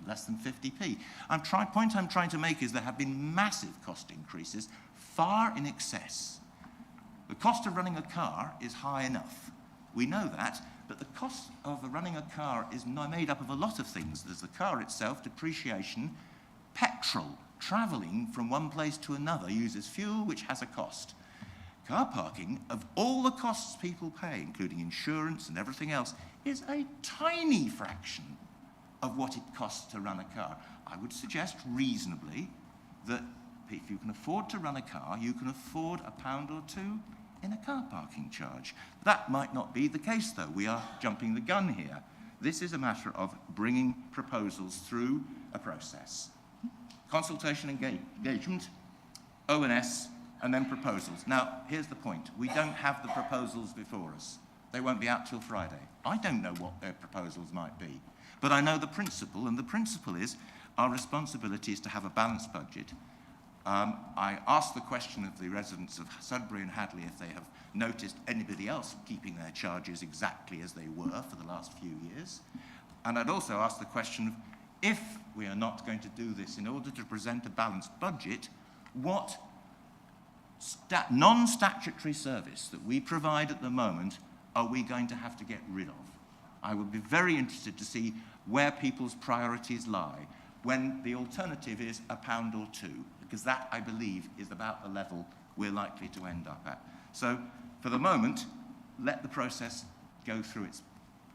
less than 50p. The point I'm trying to make is there have been massive cost increases, far in excess. The cost of running a car is high enough. We know that, but the cost of running a car is made up of a lot of things. There's the car itself, depreciation, petrol. Travelling from one place to another uses fuel, which has a cost. Car parking, of all the costs people pay, including insurance and everything else, is a tiny fraction of what it costs to run a car. I would suggest reasonably that if you can afford to run a car, you can afford £1 or £2 in a car parking charge. That might not be the case, though. We are jumping the gun here. This is a matter of bringing proposals through a process. Consultation engagement, O&S, and then proposals. Now, here's the point. We don't have the proposals before us. They won't be out till Friday. I don't know what their proposals might be. But I know the principle, and the principle is our responsibility is to have a balanced budget. I asked the question of the residents of Sudbury and Hadley if they have noticed anybody else keeping their charges exactly as they were for the last few years. And I'd also asked the question of if we are not going to do this in order to present a balanced budget, what non-statutory service that we provide at the moment are we going to have to get rid of? I would be very interested to see where people's priorities lie when the alternative is £1 or £2, because that, I believe, is about the level we're likely to end up at. So, for the moment, let the process go through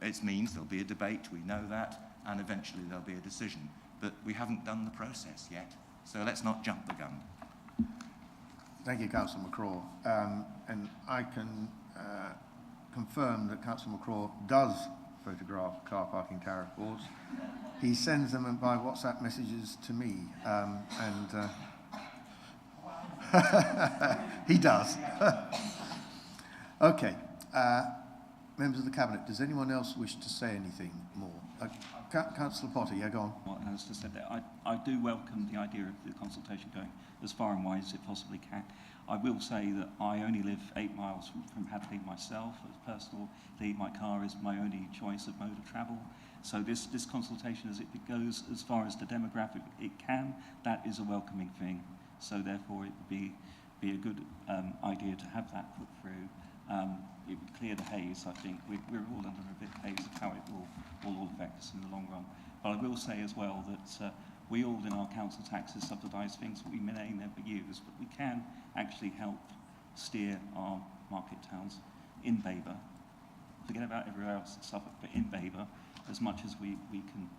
its means. There'll be a debate, we know that, and eventually there'll be a decision. But we haven't done the process yet, so let's not jump the gun. Thank you, Councillor McCraw. And I can confirm that Councillor McCraw does photograph car parking tariff boards. He sends them by WhatsApp messages to me, he does. Okay. Members of the Cabinet, does anyone else wish to say anything more? Councillor Potter, yeah, go on. What Alistair said there, I do welcome the idea of the consultation going as far and wide as it possibly can. I will say that I only live 8 miles from Hadley myself. As personally, my car is my only choice of mode of travel. So this consultation, as it goes as far as the demographic it can, that is a welcoming thing. So therefore, it would be a good idea to have that put through. It would clear the haze. I think we're all under a bit of haze of how it will all affect us in the long run. But I will say as well that we all in our council taxes subsidise things that we may never use, but we can actually help steer our market towns in Babergh. Forget about everywhere else in Suffolk, but in Babergh, as much as we can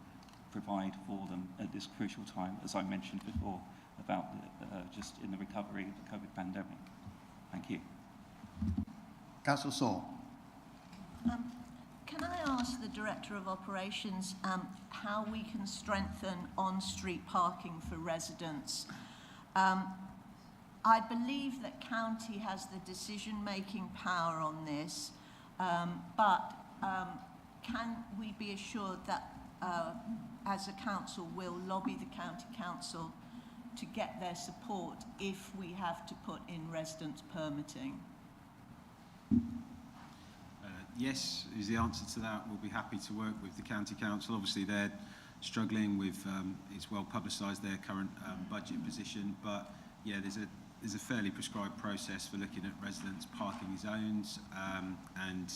provide for them at this crucial time, as I mentioned before, about just in the recovery of the COVID pandemic. Thank you. Councillor Saul. Can I ask the Director of Operations how we can strengthen on-street parking for residents? I believe that county has the decision-making power on this, but can we be assured that as a council we'll lobby the county council to get their support if we have to put in residents permitting? Yes is the answer to that. We'll be happy to work with the County Council. Obviously they're struggling with, it's well publicised, their current budget position, but yeah, there's a fairly prescribed process for looking at residents' parking zones and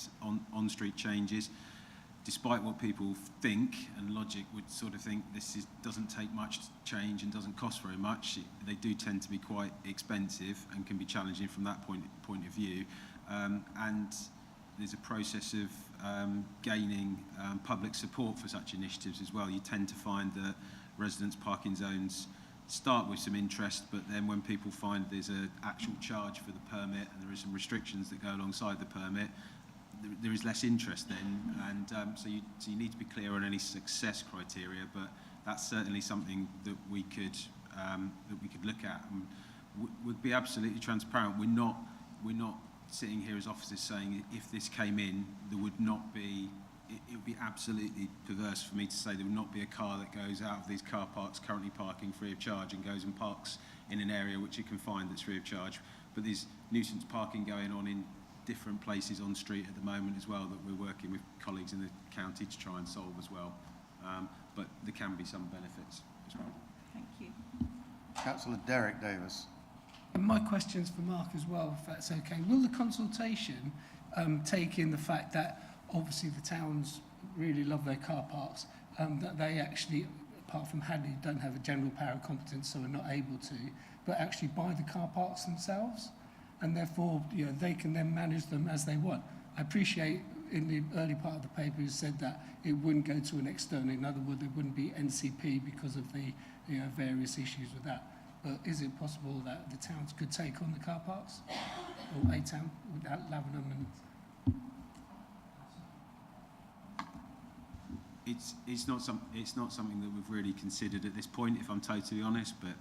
on-street changes. Despite what people think, and logic would sort of think doesn't take much change and doesn't cost very much, they do tend to be quite expensive and can be challenging from that point of view. And there's a process of gaining public support for such initiatives as well. You tend to find that residents' parking zones start with some interest, but then when people find there's an actual charge for the permit and there is some restrictions that go alongside the permit, there is less interest then, and so you need to be clear on any success criteria. But that's certainly something that we could look at. And we'd be absolutely transparent. We're not sitting here as officers saying if this came in, there would not be. It would be absolutely perverse for me to say there would not be a car that goes out of these car parks currently parking free of charge and goes and parks in an area which you can find that's free of charge. But there's nuisance parking going on in different places on street at the moment as well that we're working with colleagues in the county to try and solve as well. But there can be some benefits as well. Thank you. Councillor Derek Davis. My question's for Mark as well, if that's okay. Will the consultation take in the fact that obviously the towns really love their car parks, that they actually, apart from Hadley, don't have a general power of competence, so are not able to, but actually buy the car parks themselves, and therefore they can then manage them as they want? I appreciate in the early part of the paper you said that it wouldn't go to an external, in other words, there wouldn't be NCP because of the various issues with that. But is it possible that the towns could take on the car parks, or a town without Lavenham and? It's not something that we've really considered at this point, if I'm totally honest. But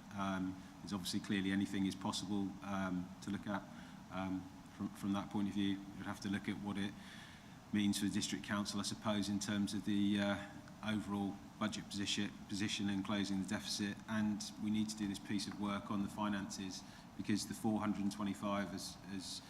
it's obviously clearly anything is possible to look at from that point of view. We'd have to look at what it means for the district council, I suppose, in terms of the overall budget position and closing the deficit. And we need to do this piece of work on the finances, because the 425, as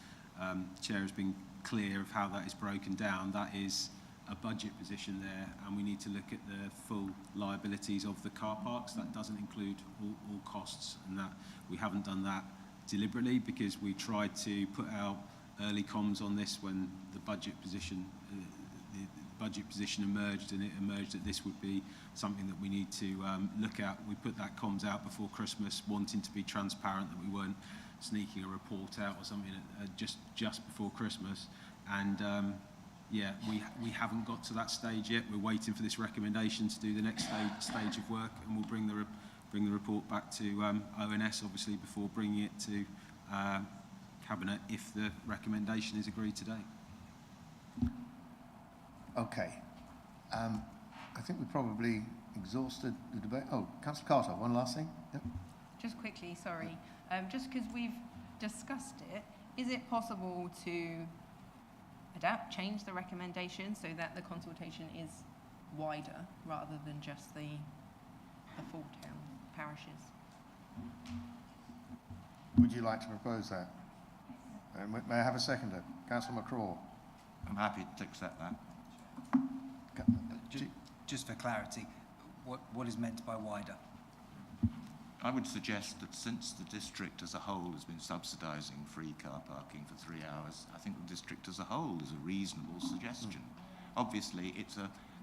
Chair has been clear of how that is broken down, that is a budget position there, and we need to look at the full liabilities of the car parks. That doesn't include all costs, and that we haven't done that deliberately because we tried to put out early comms on this when the budget position emerged, and it emerged that this would be something that we need to look at. We put that comms out before Christmas, wanting to be transparent, that we weren't sneaking a report out or something just before Christmas. And yeah, we haven't got to that stage yet. We're waiting for this recommendation to do the next stage of work, and we'll bring the report back to ONS, obviously, before bringing it to Cabinet if the recommendation is agreed today. Okay. I think we probably exhausted the debate. Oh, Councillor Carter, one last thing. Yep. Just quickly, sorry. Just because we've discussed it, is it possible to change the recommendation so that the consultation is wider rather than just the 4 town parishes. Would you like to propose that? May I have a seconder? Councillor McCraw. I'm happy to accept that. Just for clarity, what is meant by wider? I would suggest that since the district as a whole has been subsidising free car parking for 3 hours, I think the district as a whole is a reasonable suggestion. Obviously, it's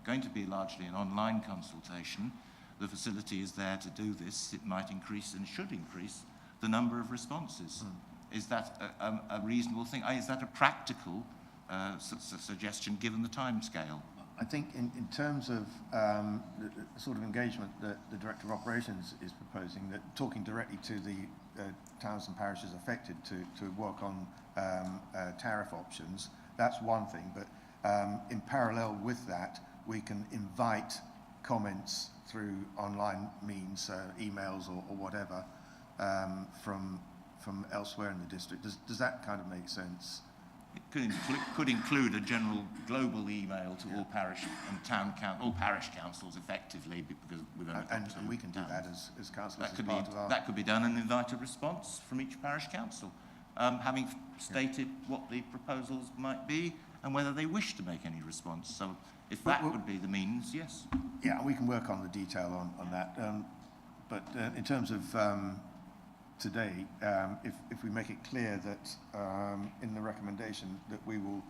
going to be largely an online consultation. The facility is there to do this. It might increase and should increase the number of responses. Is that a reasonable thing? Is that a practical suggestion given the time scale? I think in terms of the sort of engagement that the Director of Operations is proposing, that talking directly to the towns and parishes affected to work on tariff options, that's one thing. But in parallel with that, we can invite comments through online means, emails or whatever, from elsewhere in the district. Does that kind of make sense? It could include a general global email to all parish and all parish councils effectively, because we're going to and we can do that as councillors. That could be done and invite a response from each parish council, having stated what the proposals might be and whether they wish to make any response. So if that would be the means, yes. Yeah, we can work on the detail on that. But in terms of today, if we make it clear that in the recommendation that we will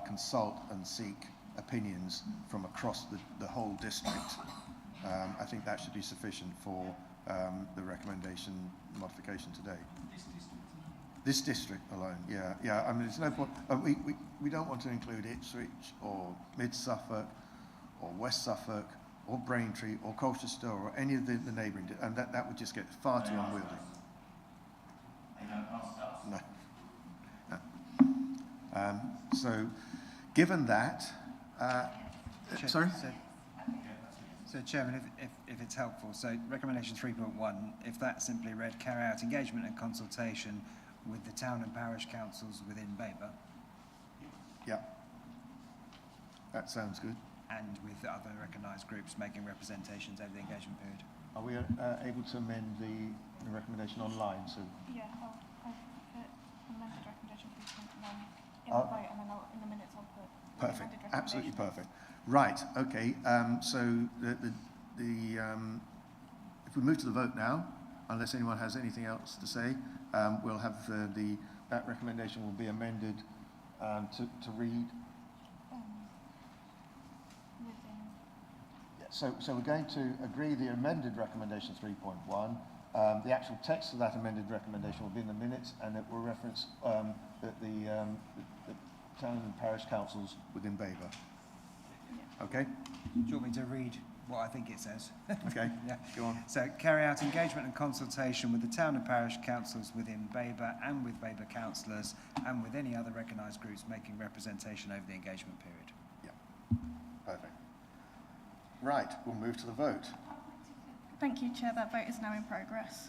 consult and seek opinions from across the whole district, I think that should be sufficient for the recommendation modification today. This district alone, yeah. I mean, there's no point. We don't want to include Ipswich or Mid Suffolk or West Suffolk or Braintree or Colchester or any of the neighbouring, and that would just get far too unwieldy. No. So, given that, sorry? So, Chairman, if it's helpful, so recommendation 3.1, if that simply read, carry out engagement and consultation with the town and parish councils within Babergh. Yeah. That sounds good. And with other recognised groups making representations over the engagement period. Are we able to amend the recommendation online? So yeah, I'll put amended recommendation 3.1 in the vote, and then in the minutes I'll put perfect, absolutely perfect. Right, okay. So if we move to the vote now, unless anyone has anything else to say, we'll have that recommendation will be amended to read. So we're going to agree the amended recommendation 3.1. The actual text of that amended recommendation will be in the minutes, and it will reference the town and parish councils within Babergh. Okay? Do you want me to read what I think it says? Okay, yeah. Go on. So, carry out engagement and consultation with the town and parish councils within Babergh and with Babergh councillors and with any other recognised groups making representation over the engagement period. Yeah, perfect. Right, we'll move to the vote. Thank you, Chair. That vote is now in progress.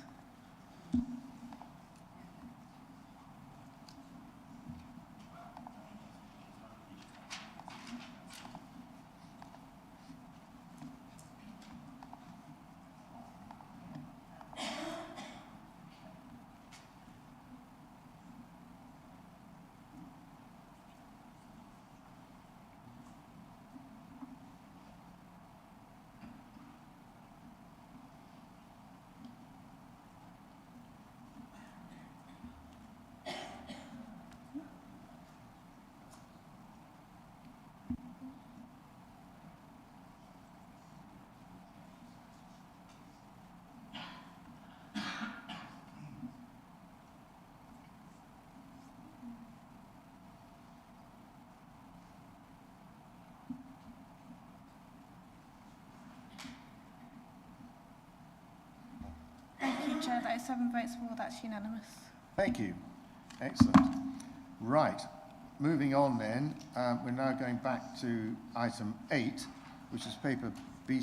Thank you, Chair. That is 7 votes for. That's unanimous. Thank you. Excellent. Right. Moving on then, we're now going back to item 8, which is paper B.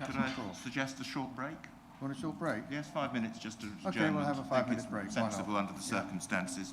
Could I suggest a short break? Want a short break? Yes, 5 minutes just to adjourn. Okay, we'll have a 5-minute break. Sensible under the circumstances.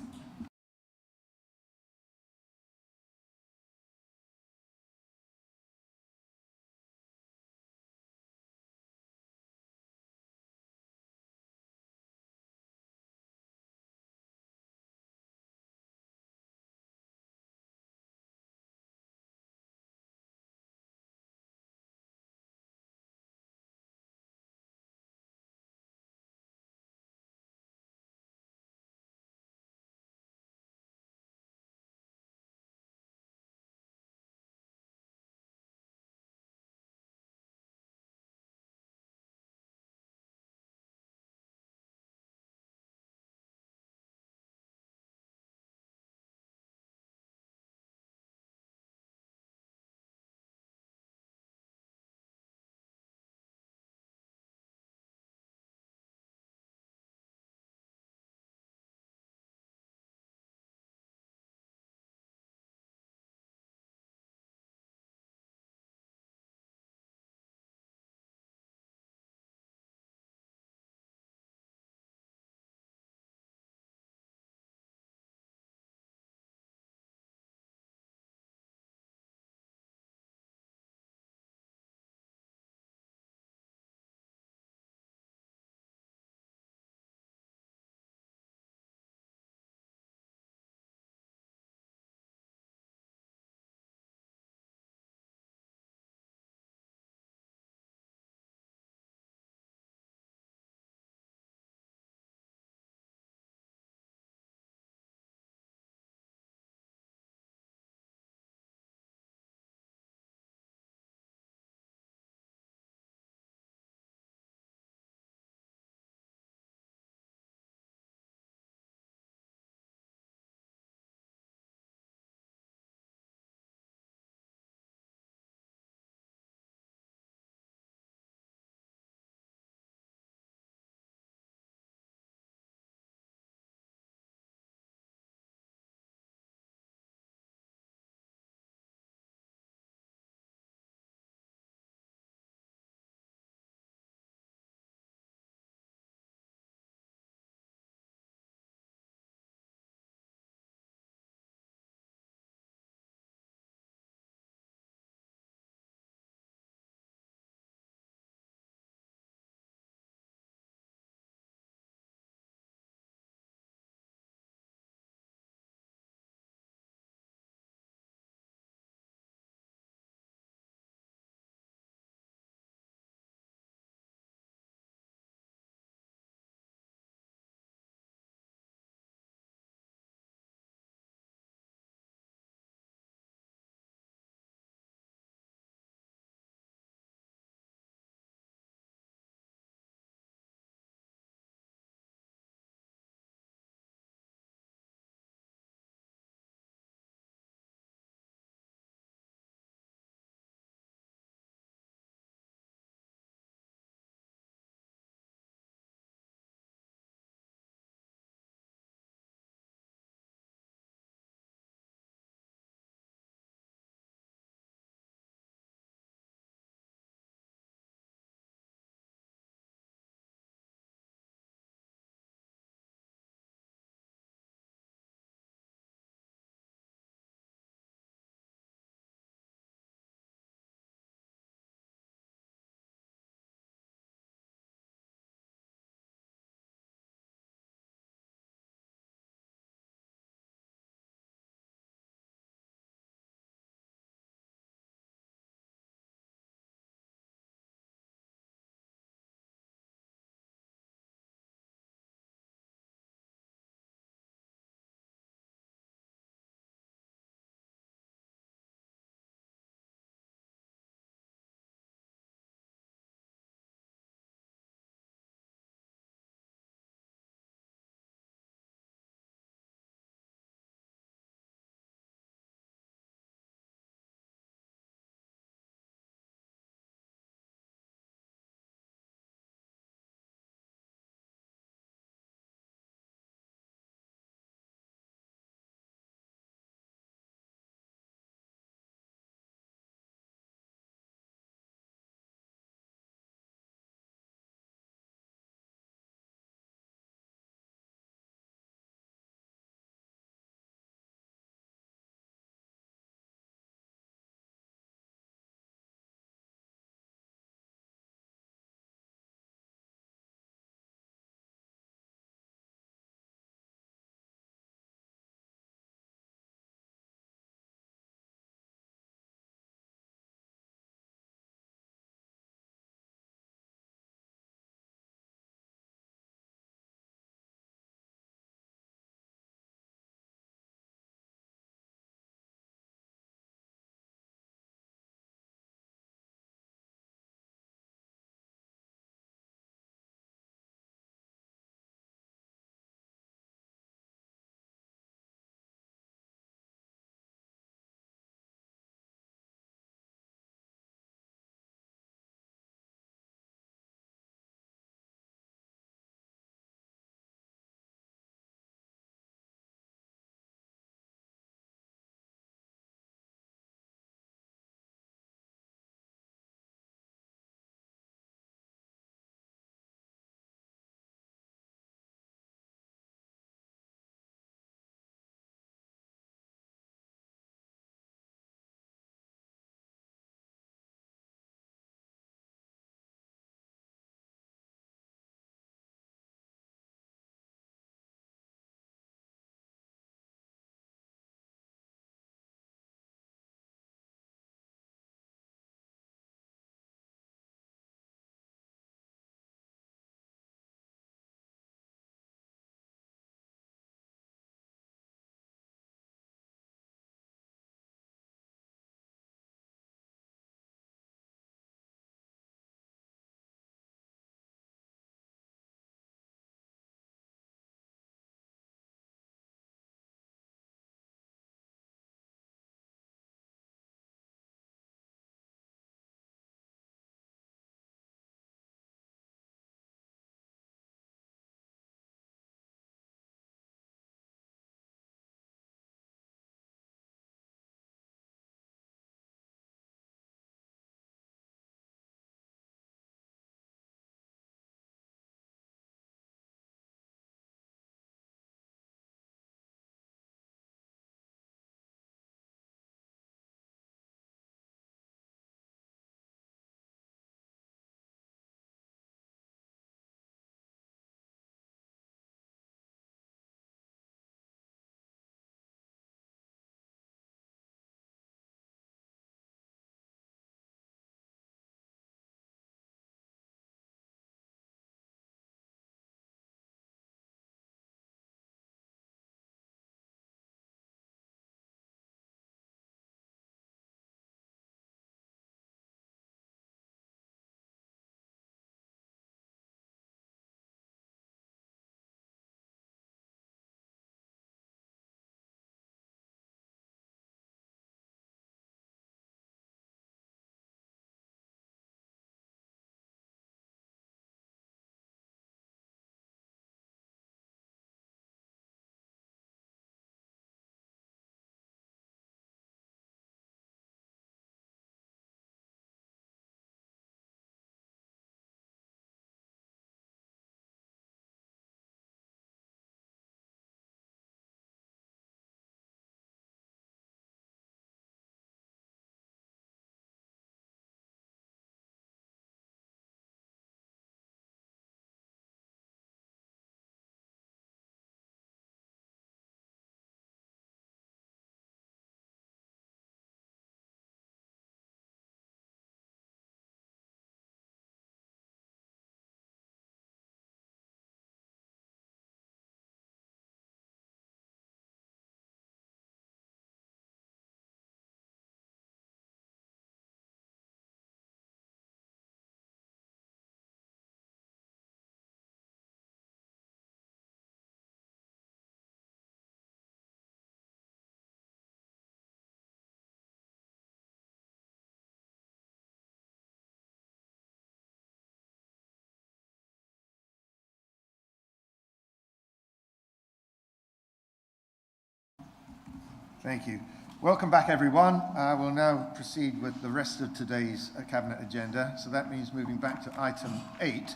Thank you. Welcome back, everyone. We'll now proceed with the rest of today's Cabinet agenda. So that means moving back to item 8,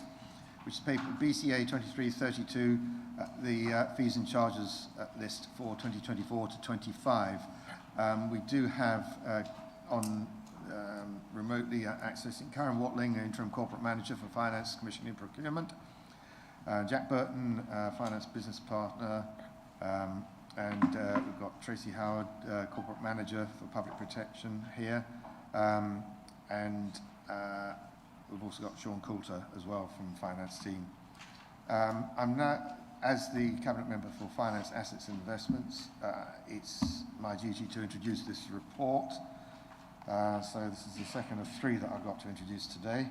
which is paper BCA 2332, the fees and charges list for 2024 to 25. We do have remotely accessing Karen Watling, Interim Corporate Manager for Finance, Commissioning and Procurement, Jack Burton, Finance Business Partner, and we've got Tracy Howard, Corporate Manager for Public Protection here, and we've also got Sean Coulter as well from the Finance team. I'm now, as the Cabinet Member for Finance, Assets and Investments, it's my duty to introduce this report. So this is the second of 3 that I've got to introduce today.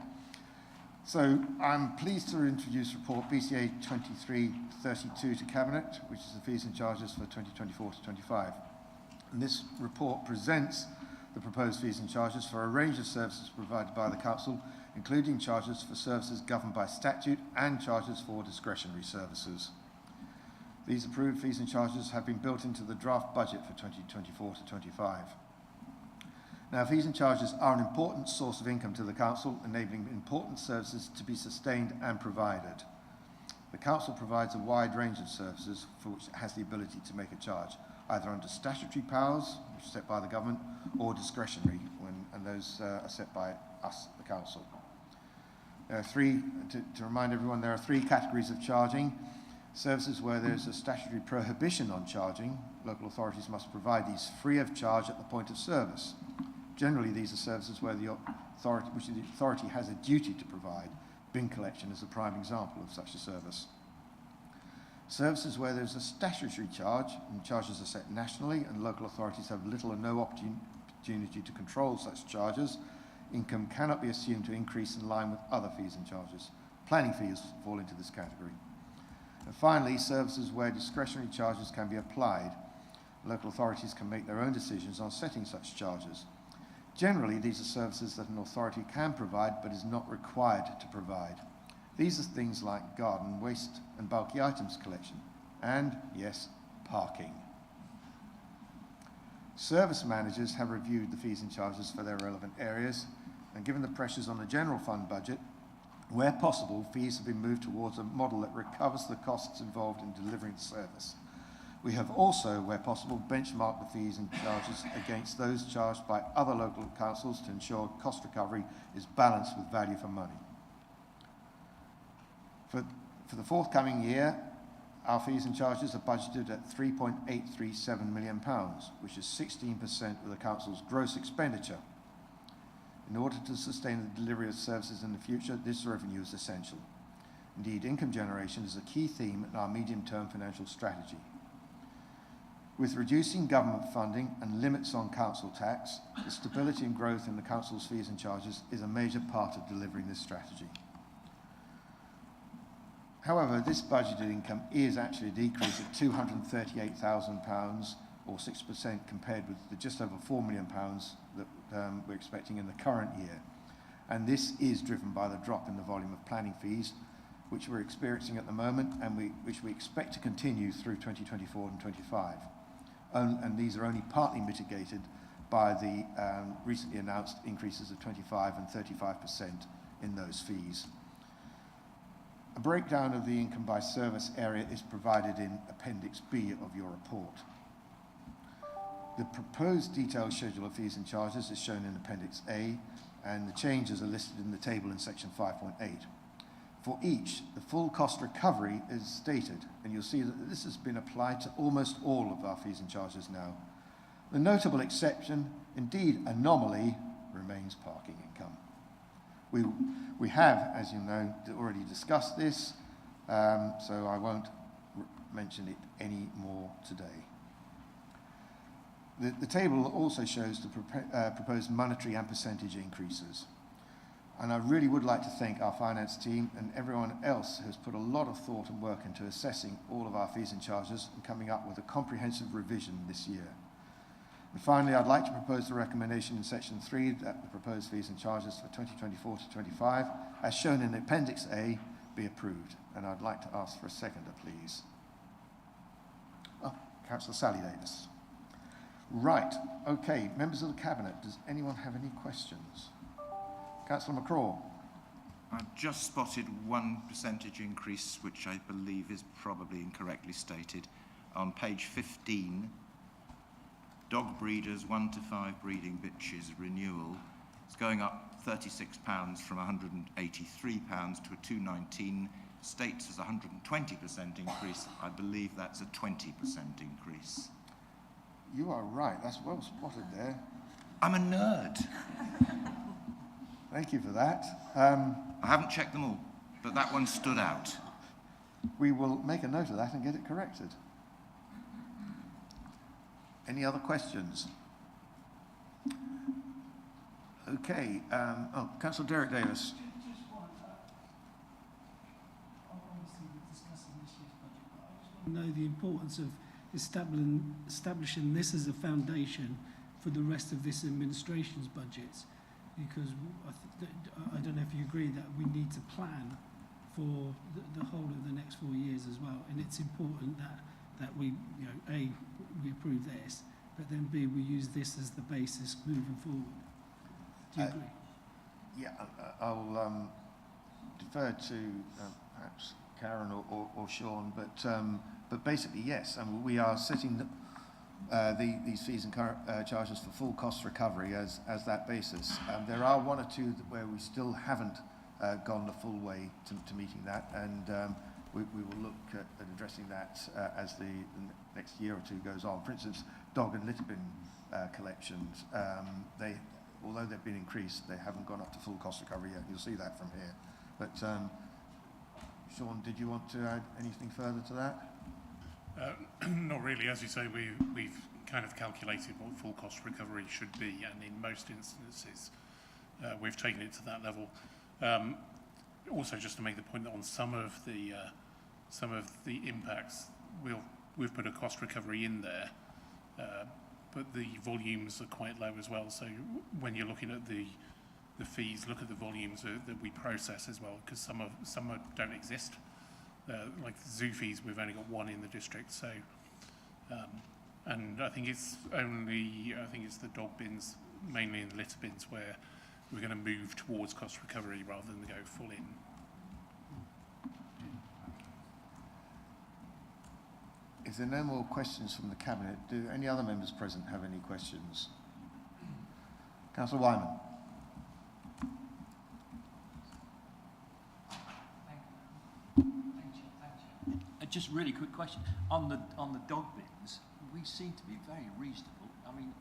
So I'm pleased to introduce report BCA 2332 to Cabinet, which is the fees and charges for 2024 to 25. And this report presents the proposed fees and charges for a range of services provided by the Council, including charges for services governed by statute and charges for discretionary services. These approved fees and charges have been built into the draft budget for 2024 to 25. Now, fees and charges are an important source of income to the Council, enabling important services to be sustained and provided. The Council provides a wide range of services for which it has the ability to make a charge, either under statutory powers, which are set by the Government, or discretionary, and those are set by us, the Council. There are to remind everyone, there are 3 categories of charging. Services where there's a statutory prohibition on charging, local authorities must provide these free of charge at the point of service. Generally, these are services where the authority has a duty to provide. Bin collection is a prime example of such a service. Services where there's a statutory charge, and charges are set nationally, and local authorities have little or no opportunity to control such charges. Income cannot be assumed to increase in line with other fees and charges. Planning fees fall into this category. And finally, services where discretionary charges can be applied. Local authorities can make their own decisions on setting such charges. Generally, these are services that an authority can provide but is not required to provide. These are things like garden waste and bulky items collection, and, yes, parking. Service managers have reviewed the fees and charges for their relevant areas, and given the pressures on the general fund budget, where possible, fees have been moved towards a model that recovers the costs involved in delivering the service. We have also, where possible, benchmarked the fees and charges against those charged by other local councils to ensure cost recovery is balanced with value for money. For the forthcoming year, our fees and charges are budgeted at £3.837 million, which is 16% of the Council's gross expenditure. In order to sustain the delivery of services in the future, this revenue is essential. Indeed, income generation is a key theme in our medium-term financial strategy. With reducing government funding and limits on council tax, the stability and growth in the Council's fees and charges is a major part of delivering this strategy. However, this budgeted income is actually a decrease of £238,000, or 6%, compared with the just over £4 million that we're expecting in the current year. And this is driven by the drop in the volume of planning fees, which we're experiencing at the moment, and which we expect to continue through 2024 and 25. And these are only partly mitigated by the recently announced increases of 25% and 35% in those fees. A breakdown of the income by service area is provided in Appendix B of your report. The proposed detailed schedule of fees and charges is shown in Appendix A, and the changes are listed in the table in Section 5.8. For each, the full cost recovery is stated, and you'll see that this has been applied to almost all of our fees and charges now. The notable exception, indeed anomaly, remains parking income. We have, as you know, already discussed this, so I won't mention it any more today. The table also shows the proposed monetary and percentage increases. And I really would like to thank our finance team and everyone else who has put a lot of thought and work into assessing all of our fees and charges and coming up with a comprehensive revision this year. And finally, I'd like to propose the recommendation in Section 3 that the proposed fees and charges for 2024 to 25, as shown in Appendix A, be approved. And I'd like to ask for a seconder, please. Councillor Sally Davis. Right, okay, members of the Cabinet, does anyone have any questions? Councillor McCraw. I've just spotted 1% increase, which I believe is probably incorrectly stated. On page 15, dog breeders 1 to 5 breeding bitches renewal is going up £36 from £183 to a £219. States as a 120% increase. I believe that's a 20% increase. You are right, that's well spotted there. I'm a nerd. Thank you for that. I haven't checked them all, but that one stood out. We will make a note of that and get it corrected. Any other questions? Okay, Councillor Derek Davis. Know the importance of establishing this as a foundation for the rest of this administration's budgets, because I don't know if you agree that we need to plan for the whole of the next 4 years as well, and it's important that we, you know, A, we approve this, but then B, we use this as the basis moving forward. Do you agree? Yeah, I'll defer to perhaps Karen or Sean, but basically yes, and we are setting these fees and charges for full cost recovery as that basis. There are one or two where we still haven't gone the full way to meeting that, and we will look at addressing that as the next year or two goes on. For instance, dog and litter bin collections, although they've been increased, they haven't gone up to full cost recovery yet. You'll see that from here. But Sean, did you want to add anything further to that? Not really. As you say, we've kind of calculated what full cost recovery should be, and in most instances, we've taken it to that level. Also, just to make the point that on some of the impacts, we've put a cost recovery in there, but the volumes are quite low as well. So when you're looking at the fees, look at the volumes that we process as well, because some don't exist. Like zoo fees, we've only got one in the district. So, and I think it's the dog bins, mainly in the litter bins, where we're going to move towards cost recovery rather than go full in. If there are no more questions from the Cabinet, do any other members present have any questions? Councillor Wyman. Just really quick question on the dog bins. We seem to be very reasonable. I mean,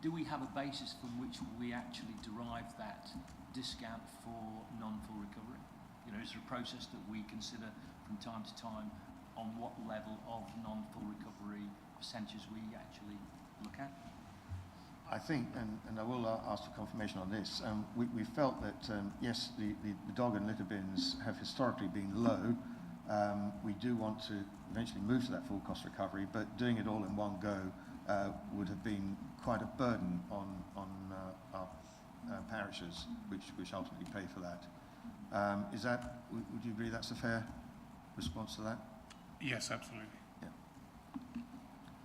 do we have a basis from which we actually derive that discount for non-full recovery? You know, is there a process that we consider from time to time on what level of non-full recovery percentages we actually look at? I think, and I will ask for confirmation on this, we felt that, yes, the dog and litter bins have historically been low. We do want to eventually move to that full cost recovery, but doing it all in one go would have been quite a burden on our parishes, which ultimately pay for that. Would you agree that's a fair response to that? Yes, absolutely. Yeah.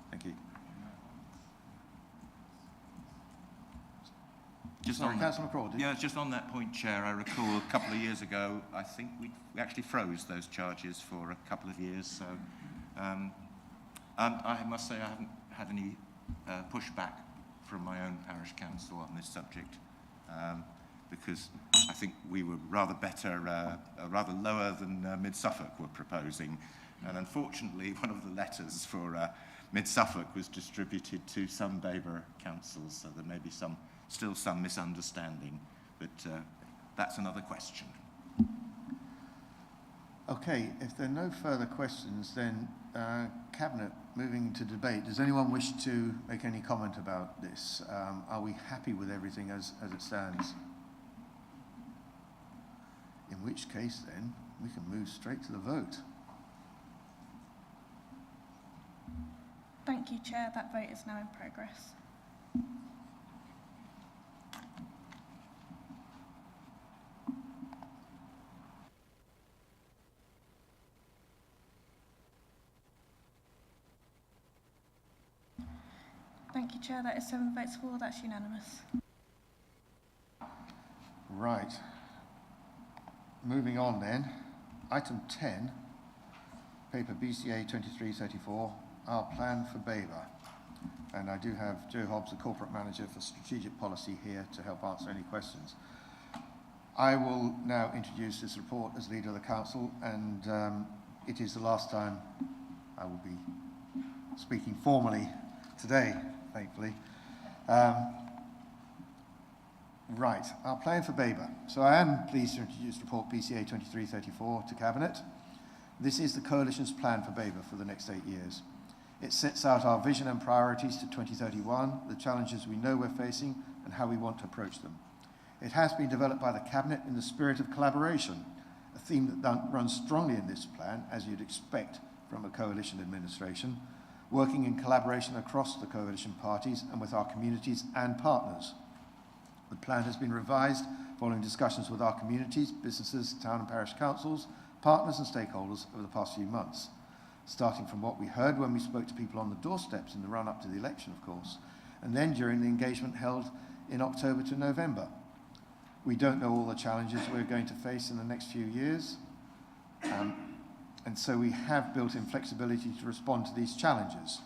Thank you. Just Sorry, on Councillor McCraw. Yeah, just on that point, Chair, I recall a couple of years ago, I think we actually froze those charges for a couple of years. So I must say I haven't had any pushback from my own parish council on this subject, because I think we were rather better, rather lower than Mid-Suffolk were proposing. And unfortunately, one of the letters for Mid-Suffolk was distributed to some Babergh councils, so there may be still some misunderstanding, but that's another question. Okay, if there are no further questions, then Cabinet, moving to debate. Does anyone wish to make any comment about this? Are we happy with everything as it stands? In which case, then, we can move straight to the vote. Thank you, Chair. That vote is now in progress. Thank you, Chair. That is 7 votes for. That's unanimous. Right. Moving on then. Item 10, paper BCA 2334, our plan for Babergh. And I do have Joe Hobbs, the Corporate Manager for Strategic Policy, here to help answer any questions. I will now introduce this report as Leader of the Council, and it is the last time I will be speaking formally today, thankfully. Right, our plan for Babergh. So I am pleased to introduce report BCA 2334 to Cabinet. This is the Coalition's plan for Babergh for the next 8 years. It sets out our vision and priorities to 2031, the challenges we know we're facing, and how we want to approach them. It has been developed by the Cabinet in the spirit of collaboration, a theme that runs strongly in this plan, as you'd expect from a coalition administration, working in collaboration across the coalition parties and with our communities and partners. The plan has been revised following discussions with our communities, businesses, town and parish councils, partners and stakeholders over the past few months, starting from what we heard when we spoke to people on the doorsteps in the run-up to the election, of course, and then during the engagement held in October to November. We don't know all the challenges we're going to face in the next few years, and so we have built in flexibility to respond to these challenges.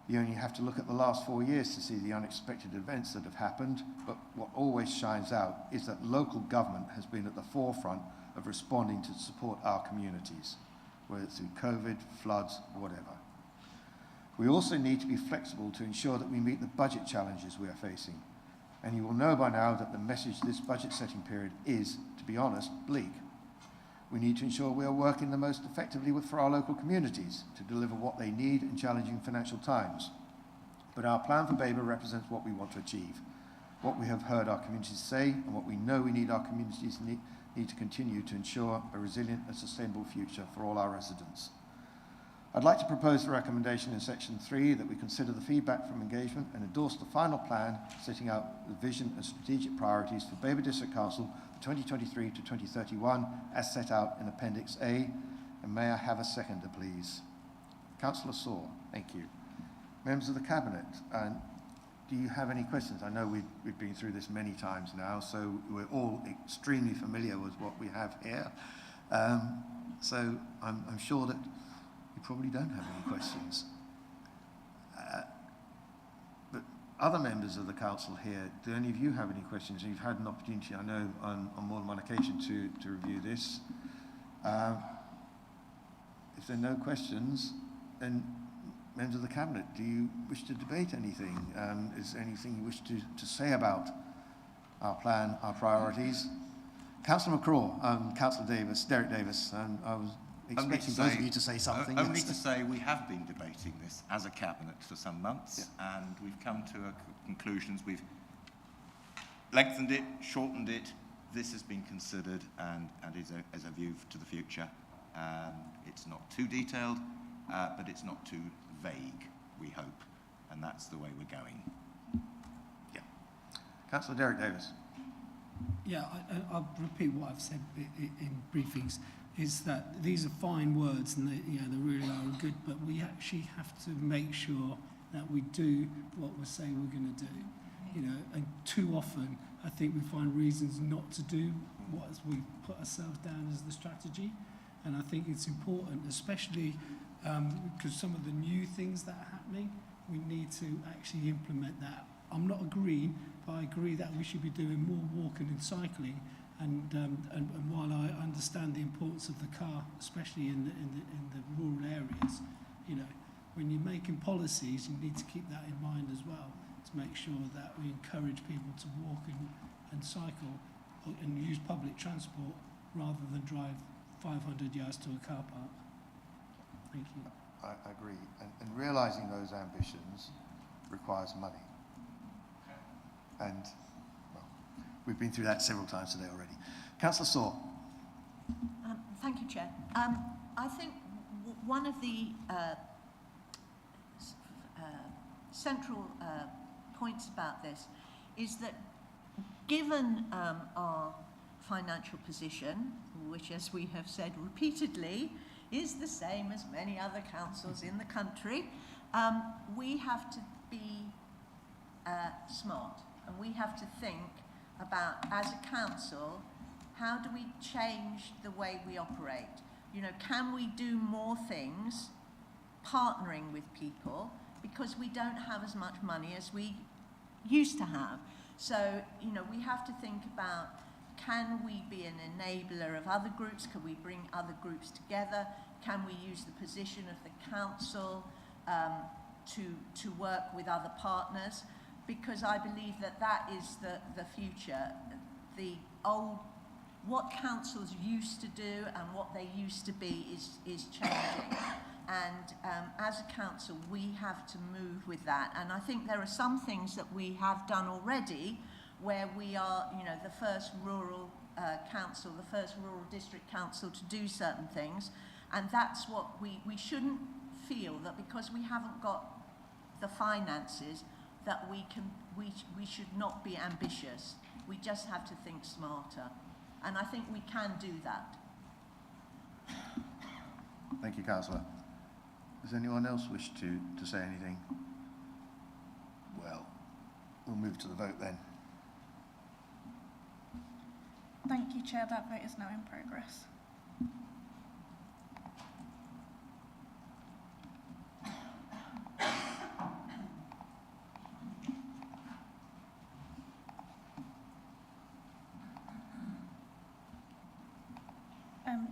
You only have to look at the last 4 years to see the unexpected events that have happened, but what always shines out is that local government has been at the forefront of responding to support our communities, whether it's through COVID, floods, whatever. We also need to be flexible to ensure that we meet the budget challenges we are facing. And you will know by now that the message this budget setting period is, to be honest, bleak. We need to ensure we are working the most effectively for our local communities to deliver what they need in challenging financial times. But our plan for Babergh represents what we want to achieve, what we have heard our communities say, and what we know we need our communities need to continue to ensure a resilient and sustainable future for all our residents. I'd like to propose the recommendation in section 3 that we consider the feedback from engagement and endorse the final plan setting out the vision and strategic priorities for Babergh District Council 2023 to 2031 as set out in Appendix A. And may I have a seconder, please? Councillor Saw, thank you. Members of the Cabinet, do you have any questions? I know we've been through this many times now, so we're all extremely familiar with what we have here. So I'm sure that you probably don't have any questions. But other members of the council here, do any of you have any questions? You've had an opportunity, I know, on more than one occasion to review this. If there are no questions, then members of the Cabinet, do you wish to debate anything? Is there anything you wish to say about our plan, our priorities? Councillor McCraw, Councillor Davis, Derek Davis, and I was expecting both of you to say something. Only to say we have been debating this as a Cabinet for some months, and we've come to conclusions. We've lengthened it, shortened it. This has been considered and is a view to the future. It's not too detailed, but it's not too vague, we hope, and that's the way we're going. Yeah. Councillor Derek Davis. Yeah, I'll repeat what I've said in briefings, is that these are fine words and they really are good, but we actually have to make sure that we do what we're saying we're going to do. And too often I think we find reasons not to do what we put ourselves down as the strategy, and I think it's important, especially because some of the new things that are happening, we need to actually implement that. I'm not agreeing, but I agree that we should be doing more walking and cycling. And while I understand the importance of the car, especially in the rural areas, when you're making policies, you need to keep that in mind as well, to make sure that we encourage people to walk and cycle and use public transport rather than drive 500 yards to a car park. Thank you. I agree. And realising those ambitions requires money. And, well, we've been through that several times today already. Councillor Saw. Thank you, Chair. I think one of the central points about this is that given our financial position, which, as we have said repeatedly, is the same as many other councils in the country, we have to be smart. And we have to think about, as a council, how do we change the way we operate? You know, can we do more things partnering with people, because we don't have as much money as we used to have. So, you know, we have to think about, can we be an enabler of other groups? Can we bring other groups together? Can we use the position of the council to work with other partners? Because I believe that that is the future. The old, what councils used to do and what they used to be is changing. And as a council, we have to move with that. And I think there are some things that we have done already where we are, you know, the first rural council, the first rural district council to do certain things. And that's what we shouldn't feel that because we haven't got the finances that we should not be ambitious. We just have to think smarter. And I think we can do that. Thank you, Councillor. Does anyone else wish to say anything? Well, we'll move to the vote then. Thank you, Chair. That vote is now in progress.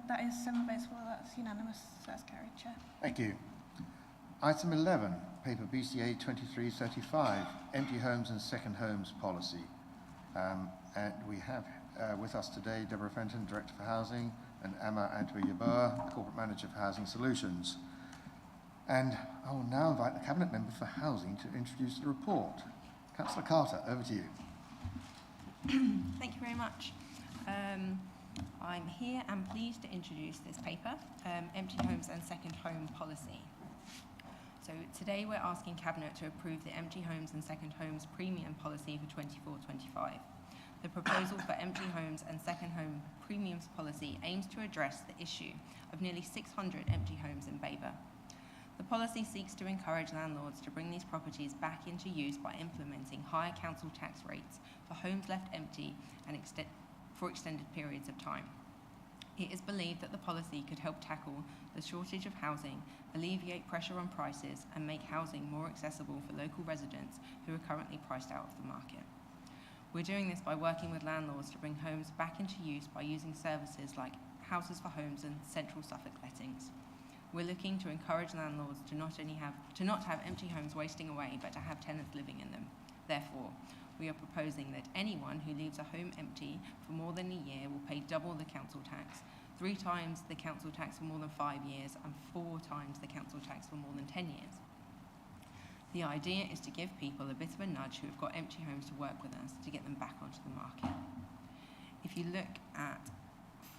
That is 7 votes for, that's unanimous, so that's carried, Chair. Thank you. Item 11, paper BCA 2335, empty homes and second homes policy. And we have with us today Deborah Fenton, Director for Housing, and Emma Antwi-Yeboah, Corporate Manager for Housing Solutions. And I will now invite the Cabinet Member for Housing to introduce the report. Councillor Carter, over to you. Thank you very much. I'm here and pleased to introduce this paper, Empty Homes and Second Home Policy. So today we're asking Cabinet to approve the Empty Homes and Second Homes Premium Policy for 24-25. The proposal for Empty Homes and Second Home Premiums Policy aims to address the issue of nearly 600 empty homes in Babergh. The policy seeks to encourage landlords to bring these properties back into use by implementing higher council tax rates for homes left empty and for extended periods of time. It is believed that the policy could help tackle the shortage of housing, alleviate pressure on prices, and make housing more accessible for local residents who are currently priced out of the market. We're doing this by working with landlords to bring homes back into use by using services like Houses for Homes and Central Suffolk Lettings. We're looking to encourage landlords to not have empty homes wasting away, but to have tenants living in them. Therefore, we are proposing that anyone who leaves a home empty for more than a year will pay double the council tax, 3 times the council tax for more than 5 years, and 4 times the council tax for more than 10 years. The idea is to give people a bit of a nudge who have got empty homes to work with us to get them back onto the market. If you look at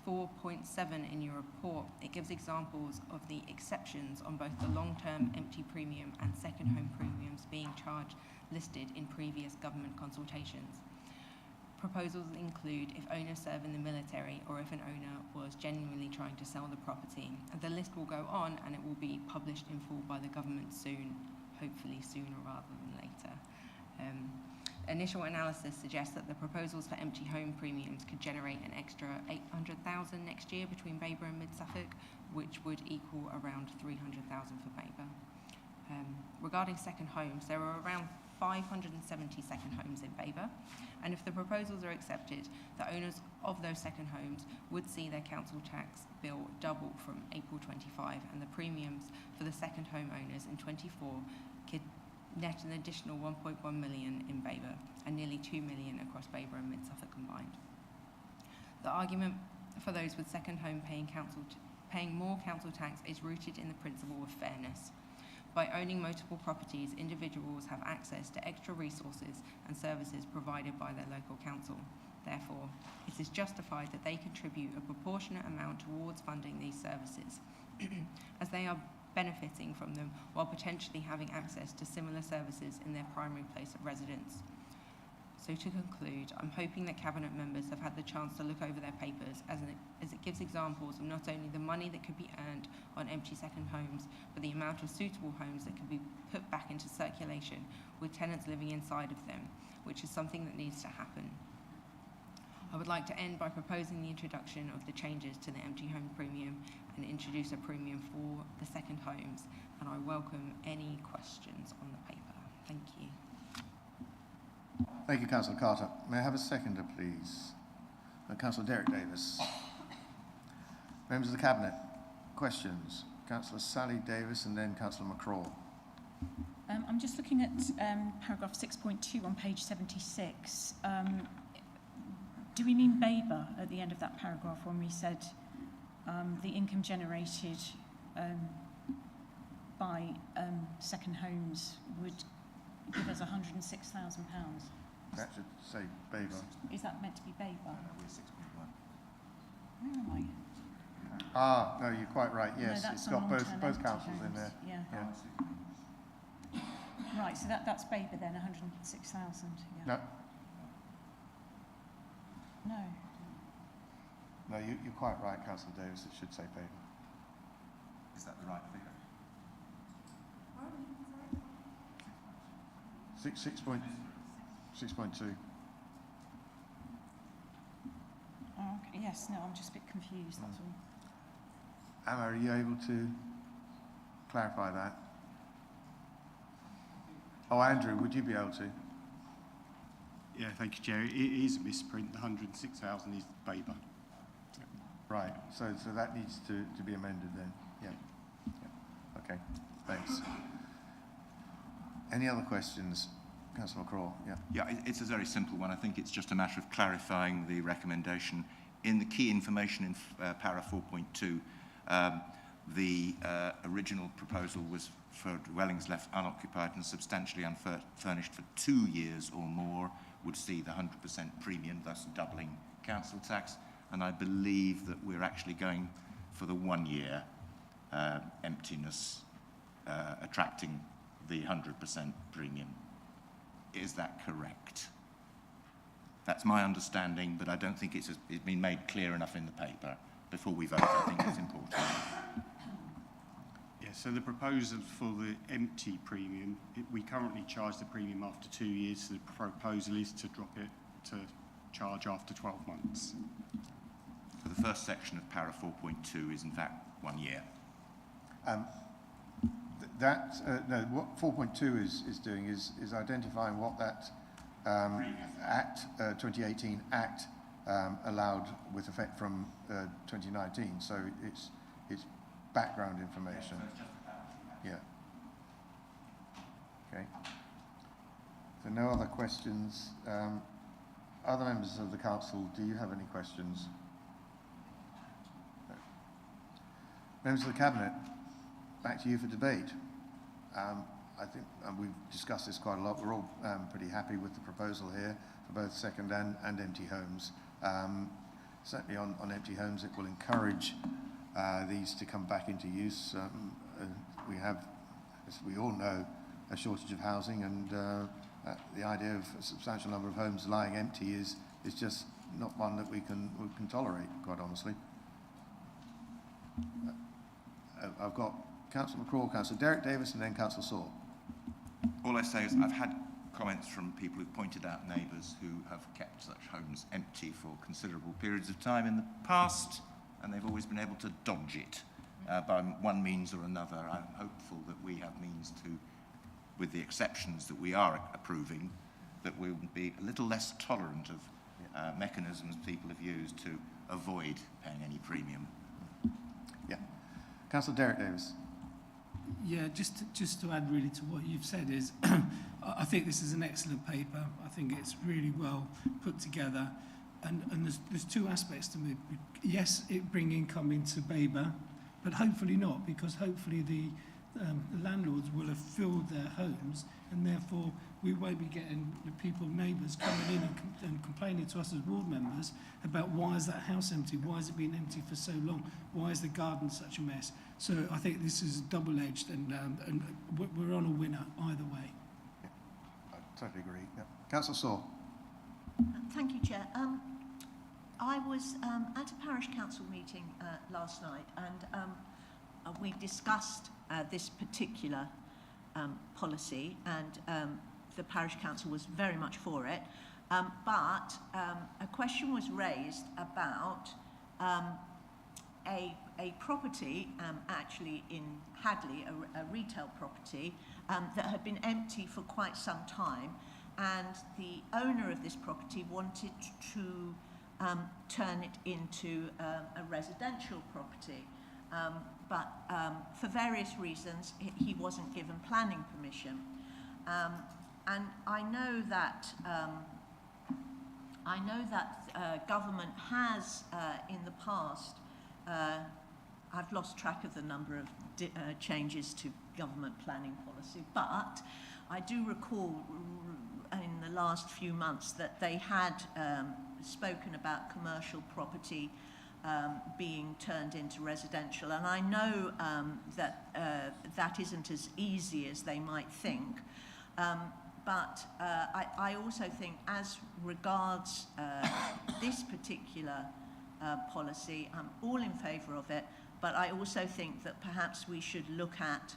4.7 in your report, it gives examples of the exceptions on both the long-term empty premium and second home premiums being charged listed in previous government consultations. Proposals include if owners serve in the military or if an owner was genuinely trying to sell the property. And the list will go on and it will be published in full by the government soon, hopefully sooner rather than later. Initial analysis suggests that the proposals for empty home premiums could generate an extra 800,000 next year between Babergh and Mid-Suffolk, which would equal around 300,000 for Babergh. Regarding second homes, there are around 570 second homes in Babergh, and if the proposals are accepted, the owners of those second homes would see their council tax bill double from April 25, and the premiums for the second home owners in 24 could net an additional 1.1 million in Babergh and nearly 2 million across Babergh and Mid-Suffolk combined. The argument for those with second home paying more council tax is rooted in the principle of fairness. By owning multiple properties, individuals have access to extra resources and services provided by their local council. Therefore, it is justified that they contribute a proportionate amount towards funding these services, as they are benefiting from them while potentially having access to similar services in their primary place of residence. So to conclude, I'm hoping that Cabinet members have had the chance to look over their papers as it gives examples of not only the money that could be earned on empty second homes, but the amount of suitable homes that can be put back into circulation with tenants living inside of them, which is something that needs to happen. I would like to end by proposing the introduction of the changes to the empty home premium and introduce a premium for the second homes, and I welcome any questions on the paper. Thank you. Thank you, Councillor Carter. May I have a seconder, please? Councillor Derek Davis. Members of the Cabinet, questions? Councillor Sally Davis and then Councillor McCraw. I'm just looking at paragraph 6.2 on page 76. Do we mean Babergh at the end of that paragraph when we said the income generated by second homes would give us £106,000? That should say Babergh. Is that meant to be Babergh? We're 6.1. Where am I? Ah, no, you're quite right. Yes, No, it's that's got on both long-term councils empty in there. homes. Yeah. Right, so that's Babergh then, 106,000. Yeah. No, No. no, you're quite right, Councillor Davis. It should say Babergh. Is that the right figure? 6.2. Oh, okay. Yes, no, I'm just a bit confused, that's all. Emma, are you able to clarify that? Oh, Andrew, would you be able to? Yeah, thank you, Chair. It is a misprint. The 106,000 is Babergh. Right, so that needs to be amended then. Yeah. Okay, thanks. Any other questions? Councillor McCraw, yeah. Yeah, it's a very simple one. I think it's just a matter of clarifying the recommendation. In the key information in para 4.2, the original proposal was for dwellings left unoccupied and substantially unfurnished for 2 years or more would see the 100% premium, thus doubling council tax. And I believe that we're actually going for the 1 year emptiness, attracting the 100% premium. Is that correct? That's my understanding, but I don't think it's been made clear enough in the paper. Before we vote, I think it's important. Yeah, so the proposal for the empty premium, we currently charge the premium after 2 years. So the proposal is to drop it to charge after 12 months. So the first section of para 4.2 is in fact 1 year. No, what 4.2 is doing is identifying what that Act 2018 Act allowed with effect from 2019. So it's background information. Yeah. Okay. So no other questions. Other members of the council, do you have any questions? No. Members of the cabinet, back to you for debate. I think we've discussed this quite a lot. We're all pretty happy with the proposal here for both second and empty homes. Certainly on empty homes, it will encourage these to come back into use. We have, as we all know, a shortage of housing, and the idea of a substantial number of homes lying empty is just not one that we can tolerate, quite honestly. I've got Councillor McCraw, Councillor Derek Davis, and then Councillor Saw. All I say is I've had comments from people who've pointed out neighbours who have kept such homes empty for considerable periods of time in the past, and they've always been able to dodge it by one means or another. I'm hopeful that we have means to, with the exceptions that we are approving, that we will be a little less tolerant of mechanisms people have used to avoid paying any premium. Yeah. Councillor Derek Davis. Yeah, just to add really to what you've said is, I think this is an excellent paper. I think it's really well put together, and there's two aspects to it. Yes, it bring income into Babergh, but hopefully not, because hopefully the landlords will have filled their homes, and therefore we won't be getting the people, neighbours, coming in and complaining to us as ward members about why is that house empty, why has it been empty for so long, why is the garden such a mess. So I think this is double-edged, and we're on a winner either way. Yeah, I totally agree. Yeah. Councillor Saw. Thank you, Chair. I was at a parish council meeting last night, and we discussed this particular policy, and the parish council was very much for it. But a question was raised about a property, actually in Hadley, a retail property, that had been empty for quite some time, and the owner of this property wanted to turn it into a residential property. But for various reasons, he wasn't given planning permission. And I know that government has, in the past, I've lost track of the number of changes to government planning policy, but I do recall in the last few months that they had spoken about commercial property being turned into residential, and I know that that isn't as easy as they might think. But I also think, as regards this particular policy, I'm all in favour of it, but I also think that perhaps we should look at,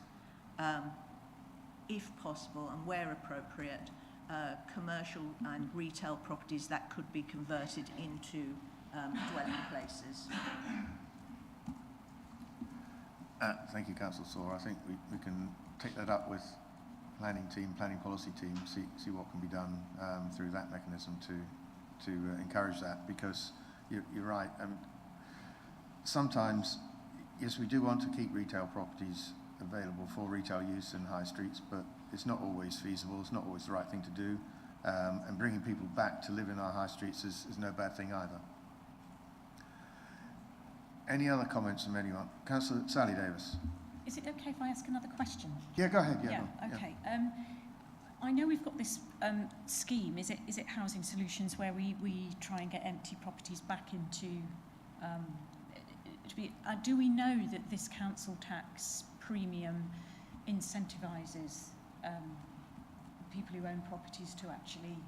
if possible and where appropriate, commercial and retail properties that could be converted into dwelling places. Thank you, Councillor Saw. I think we can take that up with planning policy team, see what can be done through that mechanism to encourage that, because you're right. Sometimes, yes, we do want to keep retail properties available for retail use in high streets, but it's not always feasible, it's not always the right thing to do, and bringing people back to live in our high streets is no bad thing either. Any other comments from anyone? Councillor Sally Davis. Is it okay if I ask another question? Yeah, go ahead. Yeah, okay. I know we've got this scheme. Is it Housing Solutions, where we try and get empty properties back into? Do we know that this council tax premium incentivises people who own properties to actually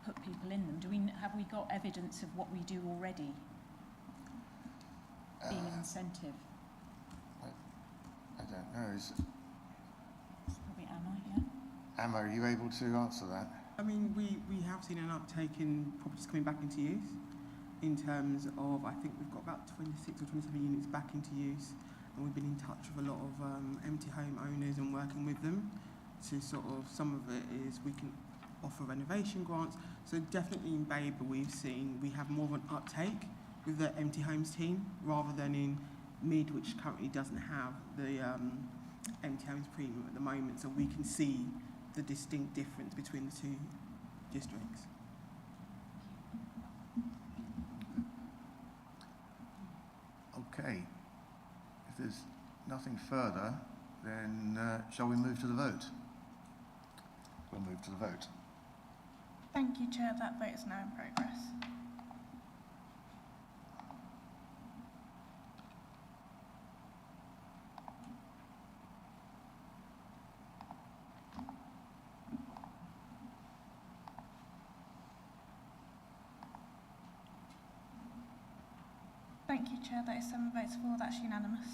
put people in them? Have we got evidence of what we do already being an incentive? I don't know. Probably Emma, yeah. Emma, are you able to answer that? I mean, we have seen an uptake in properties coming back into use, in terms of, I think we've got about 26 or 27 units back into use, and we've been in touch with a lot of empty home owners and working with them to sort of, some of it is we can offer renovation grants. So definitely in Babergh we have more of an uptake with the empty homes team, rather than in Mid, which currently doesn't have the empty homes premium at the moment, so we can see the distinct difference between the two districts. Okay. If there's nothing further, then shall we move to the vote? We'll move to the vote. Thank you, Chair. That vote is now in progress. Thank you, Chair. That is 7 votes for. That's unanimous.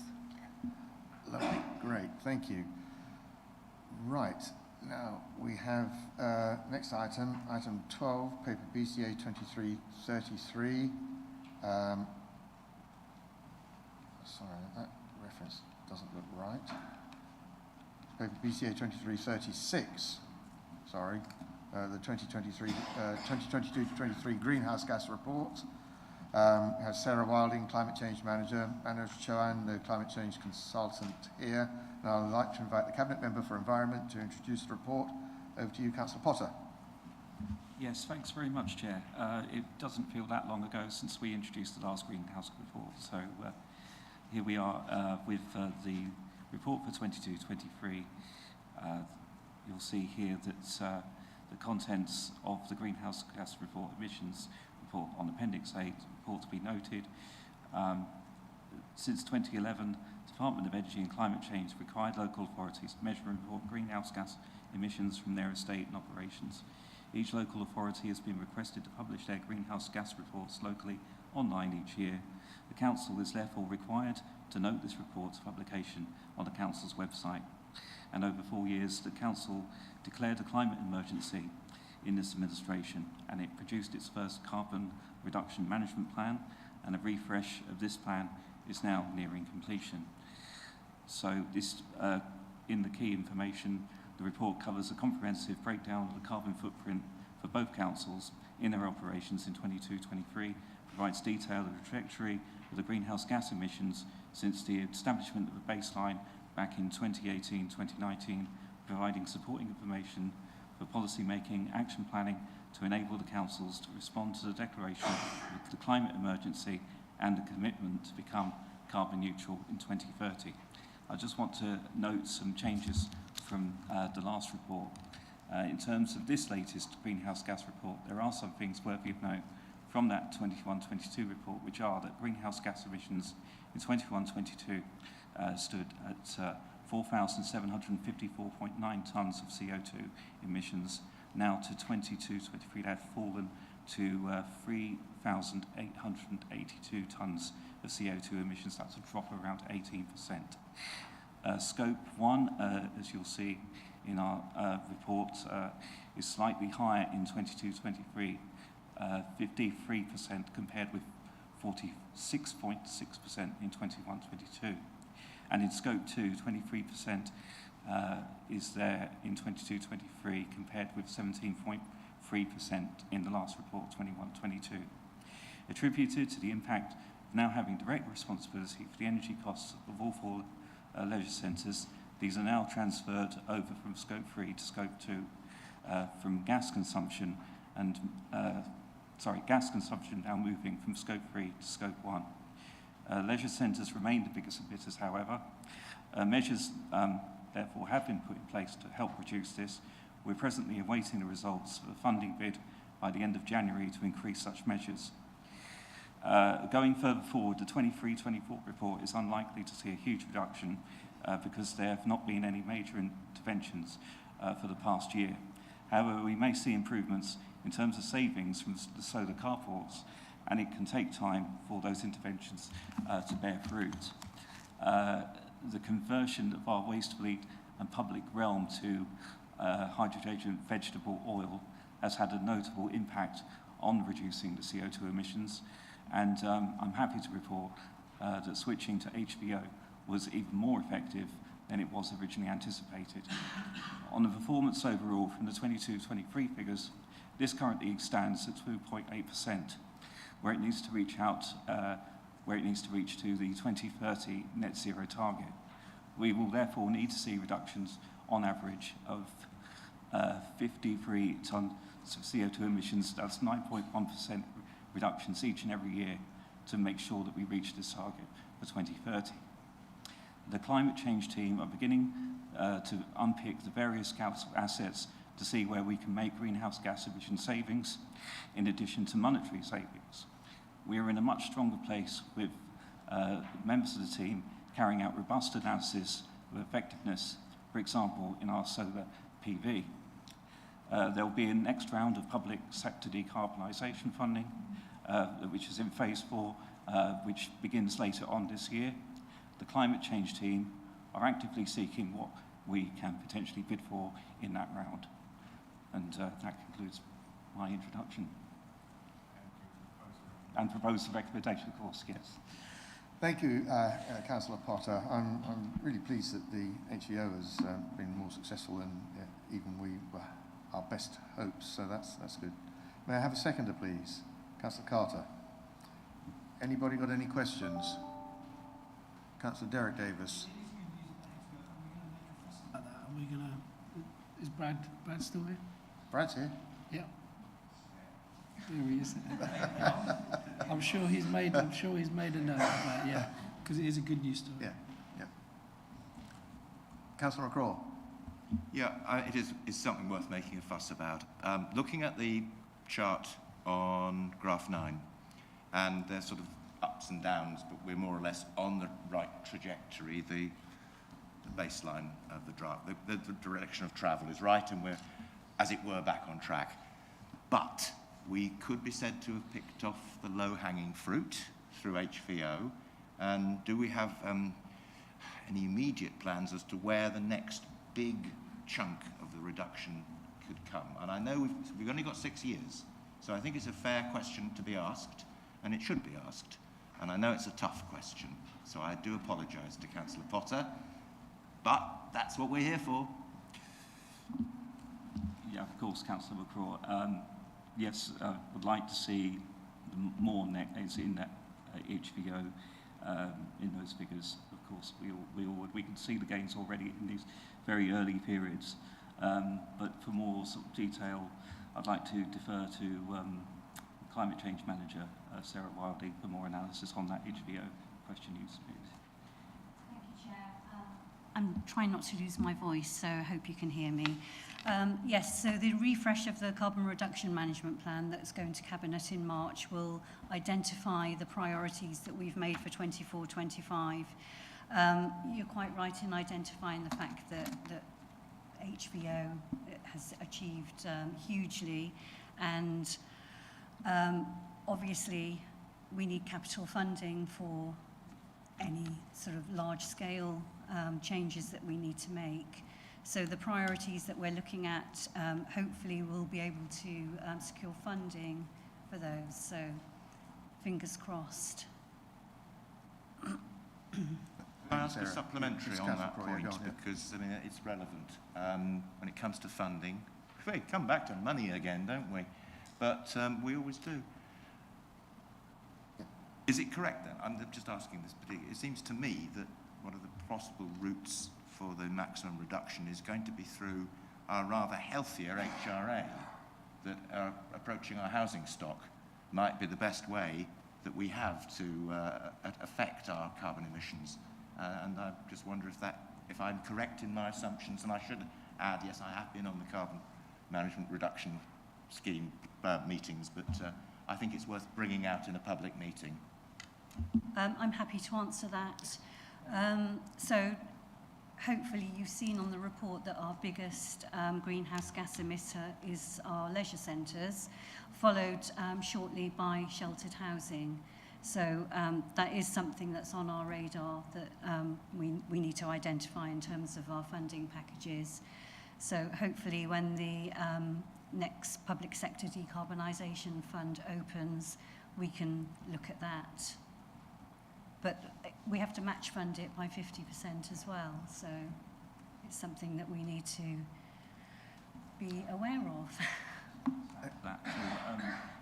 Lovely. Great. Thank you. Right. Now we have next item, item 12, paper BCA 2333. Sorry, that reference doesn't look right. Paper BCA 2336. Sorry, the 2022-23 greenhouse gas report. Has Sarah Wilding, Climate Change Manager, Manoj Chauhan, the Climate Change Consultant here. And I would like to invite the Cabinet Member for Environment to introduce the report. Over to you, Councillor Potter. Yes, thanks very much, Chair. It doesn't feel that long ago since we introduced the last greenhouse report. So here we are with the report for 22-23. You'll see here that the contents of the greenhouse gas report emissions report on Appendix 8 report to be noted. Since 2011, the Department of Energy and Climate Change required local authorities to measure and report greenhouse gas emissions from their estate and operations. Each local authority has been requested to publish their greenhouse gas reports locally online each year. The Council is therefore required to note this report's publication on the Council's website. And over 4 years, the Council declared a climate emergency in this administration, and it produced its first carbon reduction management plan, and a refresh of this plan is now nearing completion. So this, in the key information, the report covers a comprehensive breakdown of the carbon footprint for both councils in their operations in 22-23, provides detail of the trajectory of the greenhouse gas emissions since the establishment of the baseline back in 2018-2019, providing supporting information for policy making, action planning to enable the councils to respond to the declaration of the climate emergency and the commitment to become carbon neutral in 2030. I just want to note some changes from the last report. In terms of this latest greenhouse gas report, there are some things worthy of note from that 21-22 report, which are that greenhouse gas emissions in 21-22 stood at 4,754.9 tonnes of CO2 emissions. Now to 22-23, they have fallen to 3,882 tonnes of CO2 emissions. That's a drop of around 18%. Scope 1, as you'll see in our report, is slightly higher in 22-23, 53% compared with 46.6% in 21-22. And in Scope 2, 23% is there in 22-23 compared with 17.3% in the last report, 21-22. Attributed to the impact of now having direct responsibility for the energy costs of all 4 leisure centres, these are now transferred over from Scope 3 to Scope 2 from gas consumption and gas consumption now moving from Scope 3 to Scope 1. Leisure centres remain the biggest emitters, however. Measures, therefore, have been put in place to help reduce this. We're presently awaiting the results of a funding bid by the end of January to increase such measures. Going further forward, the 23-24 report is unlikely to see a huge reduction because there have not been any major interventions for the past year. However, we may see improvements in terms of savings from the solar carports, and it can take time for those interventions to bear fruit. The conversion of our waste fleet and public realm to hydrogen vegetable oil has had a notable impact on reducing the CO2 emissions, and I'm happy to report that switching to HVO was even more effective than it was originally anticipated. On the performance overall from the 22-23 figures, this currently stands at 2.8%, where it needs to reach to the 2030 net zero target. We will therefore need to see reductions on average of 53 tonnes of CO2 emissions. That's 9.1% reductions each and every year to make sure that we reach this target for 2030. The climate change team are beginning to unpick the various council assets to see where we can make greenhouse gas emission savings in addition to monetary savings. We are in a much stronger place with members of the team carrying out robust analysis of effectiveness, for example, in our solar PV. There will be a next round of public sector decarbonisation funding, which is in phase 4, which begins later on this year. The climate change team are actively seeking what we can potentially bid for in that round. And that concludes my introduction. And propose the recommendation, of course, yes. Thank you, Councillor Potter. I'm really pleased that the HVO has been more successful than even we were our best hopes, so that's good. May I have a seconder, please? Councillor Carter. Anybody got any questions? Councillor Derek Davis. Are we gonna? Is Brad still here? Brad's here. Yeah. There he is. I'm sure he's made a note of that. Yeah, because it is a good news story. Yeah. Councillor McCraw. Yeah, it's something worth making a fuss about. Looking at the chart on graph 9, and there's sort of ups and downs, but we're more or less on the right trajectory. The baseline of the direction of travel is right, and we're, as it were, back on track. But we could be said to have picked off the low-hanging fruit through HVO. And do we have any immediate plans as to where the next big chunk of the reduction could come? And I know we've only got 6 years, so I think it's a fair question to be asked, and it should be asked. And I know it's a tough question, so I do apologise to Councillor Potter, but that's what we're here for. Yeah, of course, Councillor McCraw. Yes, would like to see more is in that HVO in those figures. Of course, we all would. We can see the gains already in these very early periods. But for more sort of detail, I'd like to defer to Climate Change Manager Sarah Wilding for more analysis on that HVO question you submitted. Thank you, Chair. I'm trying not to lose my voice, so I hope you can hear me. Yes, so the refresh of the carbon reduction management plan that's going to Cabinet in March will identify the priorities that we've made for 24-25. You're quite right in identifying the fact that HVO has achieved hugely, and obviously we need capital funding for any sort of large-scale changes that we need to make. So the priorities that we're looking at, hopefully we'll be able to secure funding for those. So fingers crossed. Can I ask a supplementary on that point, because I mean it's relevant when it comes to funding. We come back to money again, don't we? But we always do. Is it correct then? I'm just asking this particular. It seems to me that one of the possible routes for the maximum reduction is going to be through our rather healthier HRA that are approaching our housing stock might be the best way that we have to affect our carbon emissions. And I just wonder if I'm correct in my assumptions, and I should add, yes, I have been on the carbon management reduction scheme meetings, but I think it's worth bringing out in a public meeting. I'm happy to answer that. So hopefully you've seen on the report that our biggest greenhouse gas emitter is our leisure centres, followed shortly by sheltered housing. So that is something that's on our radar that we need to identify in terms of our funding packages. So hopefully when the next public sector decarbonisation fund opens, we can look at that. But we have to match fund it by 50% as well. So it's something that we need to be aware of.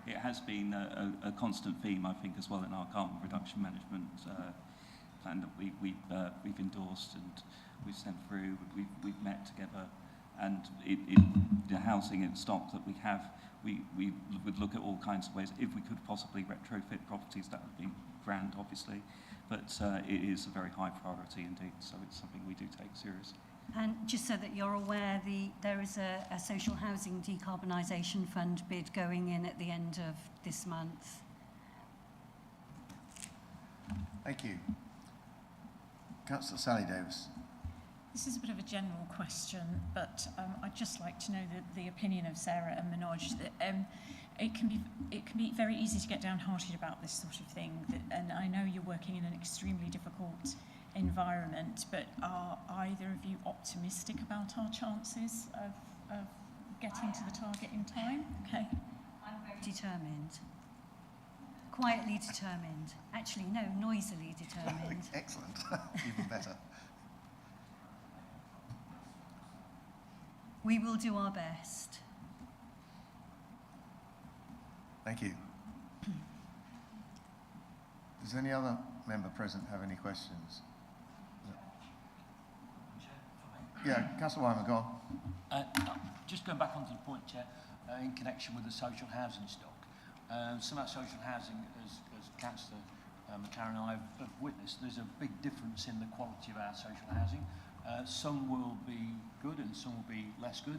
It has been a constant theme, I think, as well in our carbon reduction management plan that we've endorsed and we've sent through. We've met together, and the housing and stock that we have, we would look at all kinds of ways. If we could possibly retrofit properties, that would be grand, obviously. But it is a very high priority indeed, so it's something we do take seriously. And just so that you're aware, there is a social housing decarbonisation fund bid going in at the end of this month. Thank you. Councillor Sally Davis. This is a bit of a general question, but I'd just like to know the opinion of Sarah and Manoj. It can be very easy to get downhearted about this sort of thing, and I know you're working in an extremely difficult environment, but are either of you optimistic about our chances of getting to the target in time? Okay. I'm very determined. Quietly determined. Actually, no, noisily determined. Excellent. Even better. We will do our best. Thank you. Does any other member present have any questions? Yeah, Councillor Wyman, go on. Just going back onto the point, Chair, in connection with the social housing stock. Some of that social housing, as Councillor McCarran and I have witnessed, there's a big difference in the quality of our social housing. Some will be good and some will be less good.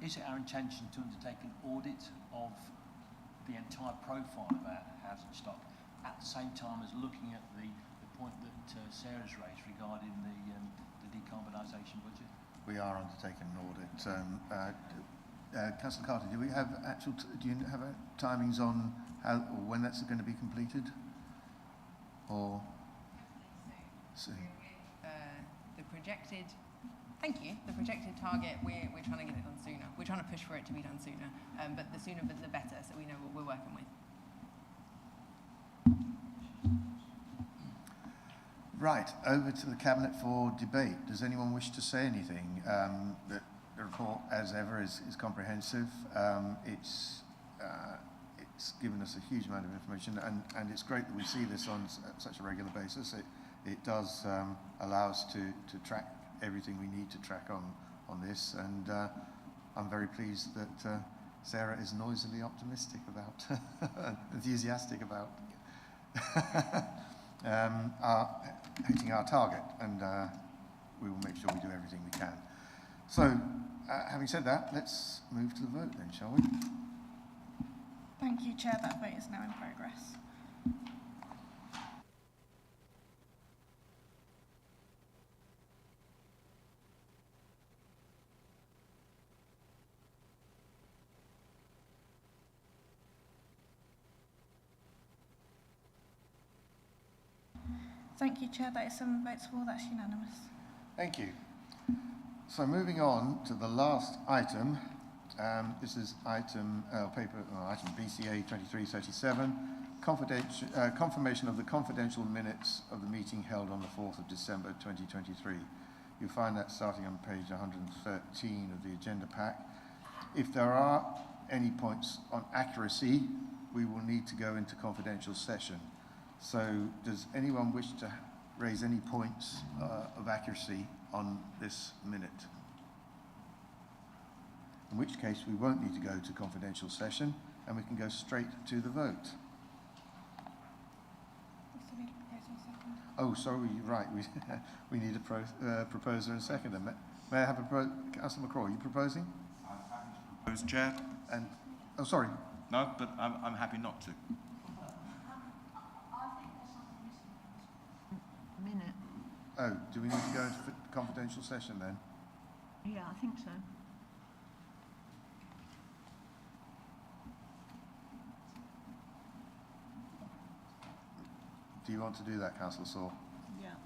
Is it our intention to undertake an audit of the entire profile of our housing stock at the same time as looking at the point that Sarah's raised regarding the decarbonisation budget? We are undertaking an audit. Councillor Carter, do we have do you have timings on how or when that's going to be completed? Or soon? The projected, thank you, the projected target, we're trying to get it done sooner. We're trying to push for it to be done sooner, but the sooner the better, so we know what we're working with. Right, over to the Cabinet for debate. Does anyone wish to say anything? The report, as ever, is comprehensive. It's given us a huge amount of information, and it's great that we see this on such a regular basis. It does allow us to track everything we need to track on this, and I'm very pleased that Sarah is noisily optimistic about, enthusiastic about hitting our target, and we will make sure we do everything we can. So, having said that, let's move to the vote then, shall we? Thank you, Chair. That vote is now in progress. Thank you, Chair. That is 7 votes for. That's unanimous. Thank you. So moving on to the last item, this is item BCA 2337, confirmation of the confidential minutes of the meeting held on the 4th of December 2023. You'll find that starting on page 113 of the agenda pack. If there are any points on accuracy, we will need to go into confidential session. So does anyone wish to raise any points of accuracy on this minute? In which case we won't need to go to confidential session and we can go straight to the vote. Oh, sorry, right, we need a proposer and seconder. May I have Councillor McCraw, are you proposing? I'm happy to propose, Chair. And, oh, sorry. No, but I'm happy not to. Oh, do we need to go into confidential session then? Yeah, I think so. Do you want to do that, Councillor Saw? Yeah.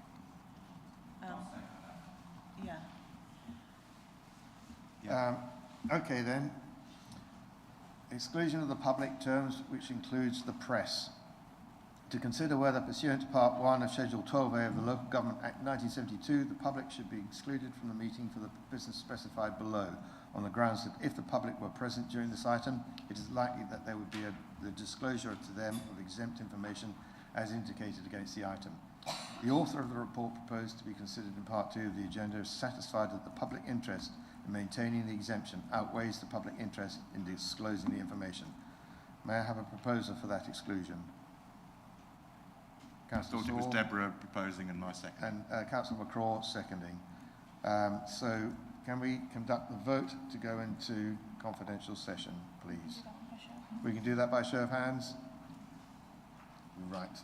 Yeah. Okay then. Exclusion of the public terms, which includes the press. To consider whether, pursuant to Part 1 of Schedule 12A of the Local Government Act 1972, the public should be excluded from the meeting for the business specified below, on the grounds that if the public were present during this item, it is likely that there would be the disclosure to them of exempt information as indicated against the item. The author of the report proposed to be considered in Part 2 of the agenda is satisfied that the public interest in maintaining the exemption outweighs the public interest in disclosing the information. May I have a proposer for that exclusion? I thought it was Deborah proposing and my second. And Councillor McCraw seconding. So can we conduct the vote to go into confidential session, please? We can do that by show of hands. Right.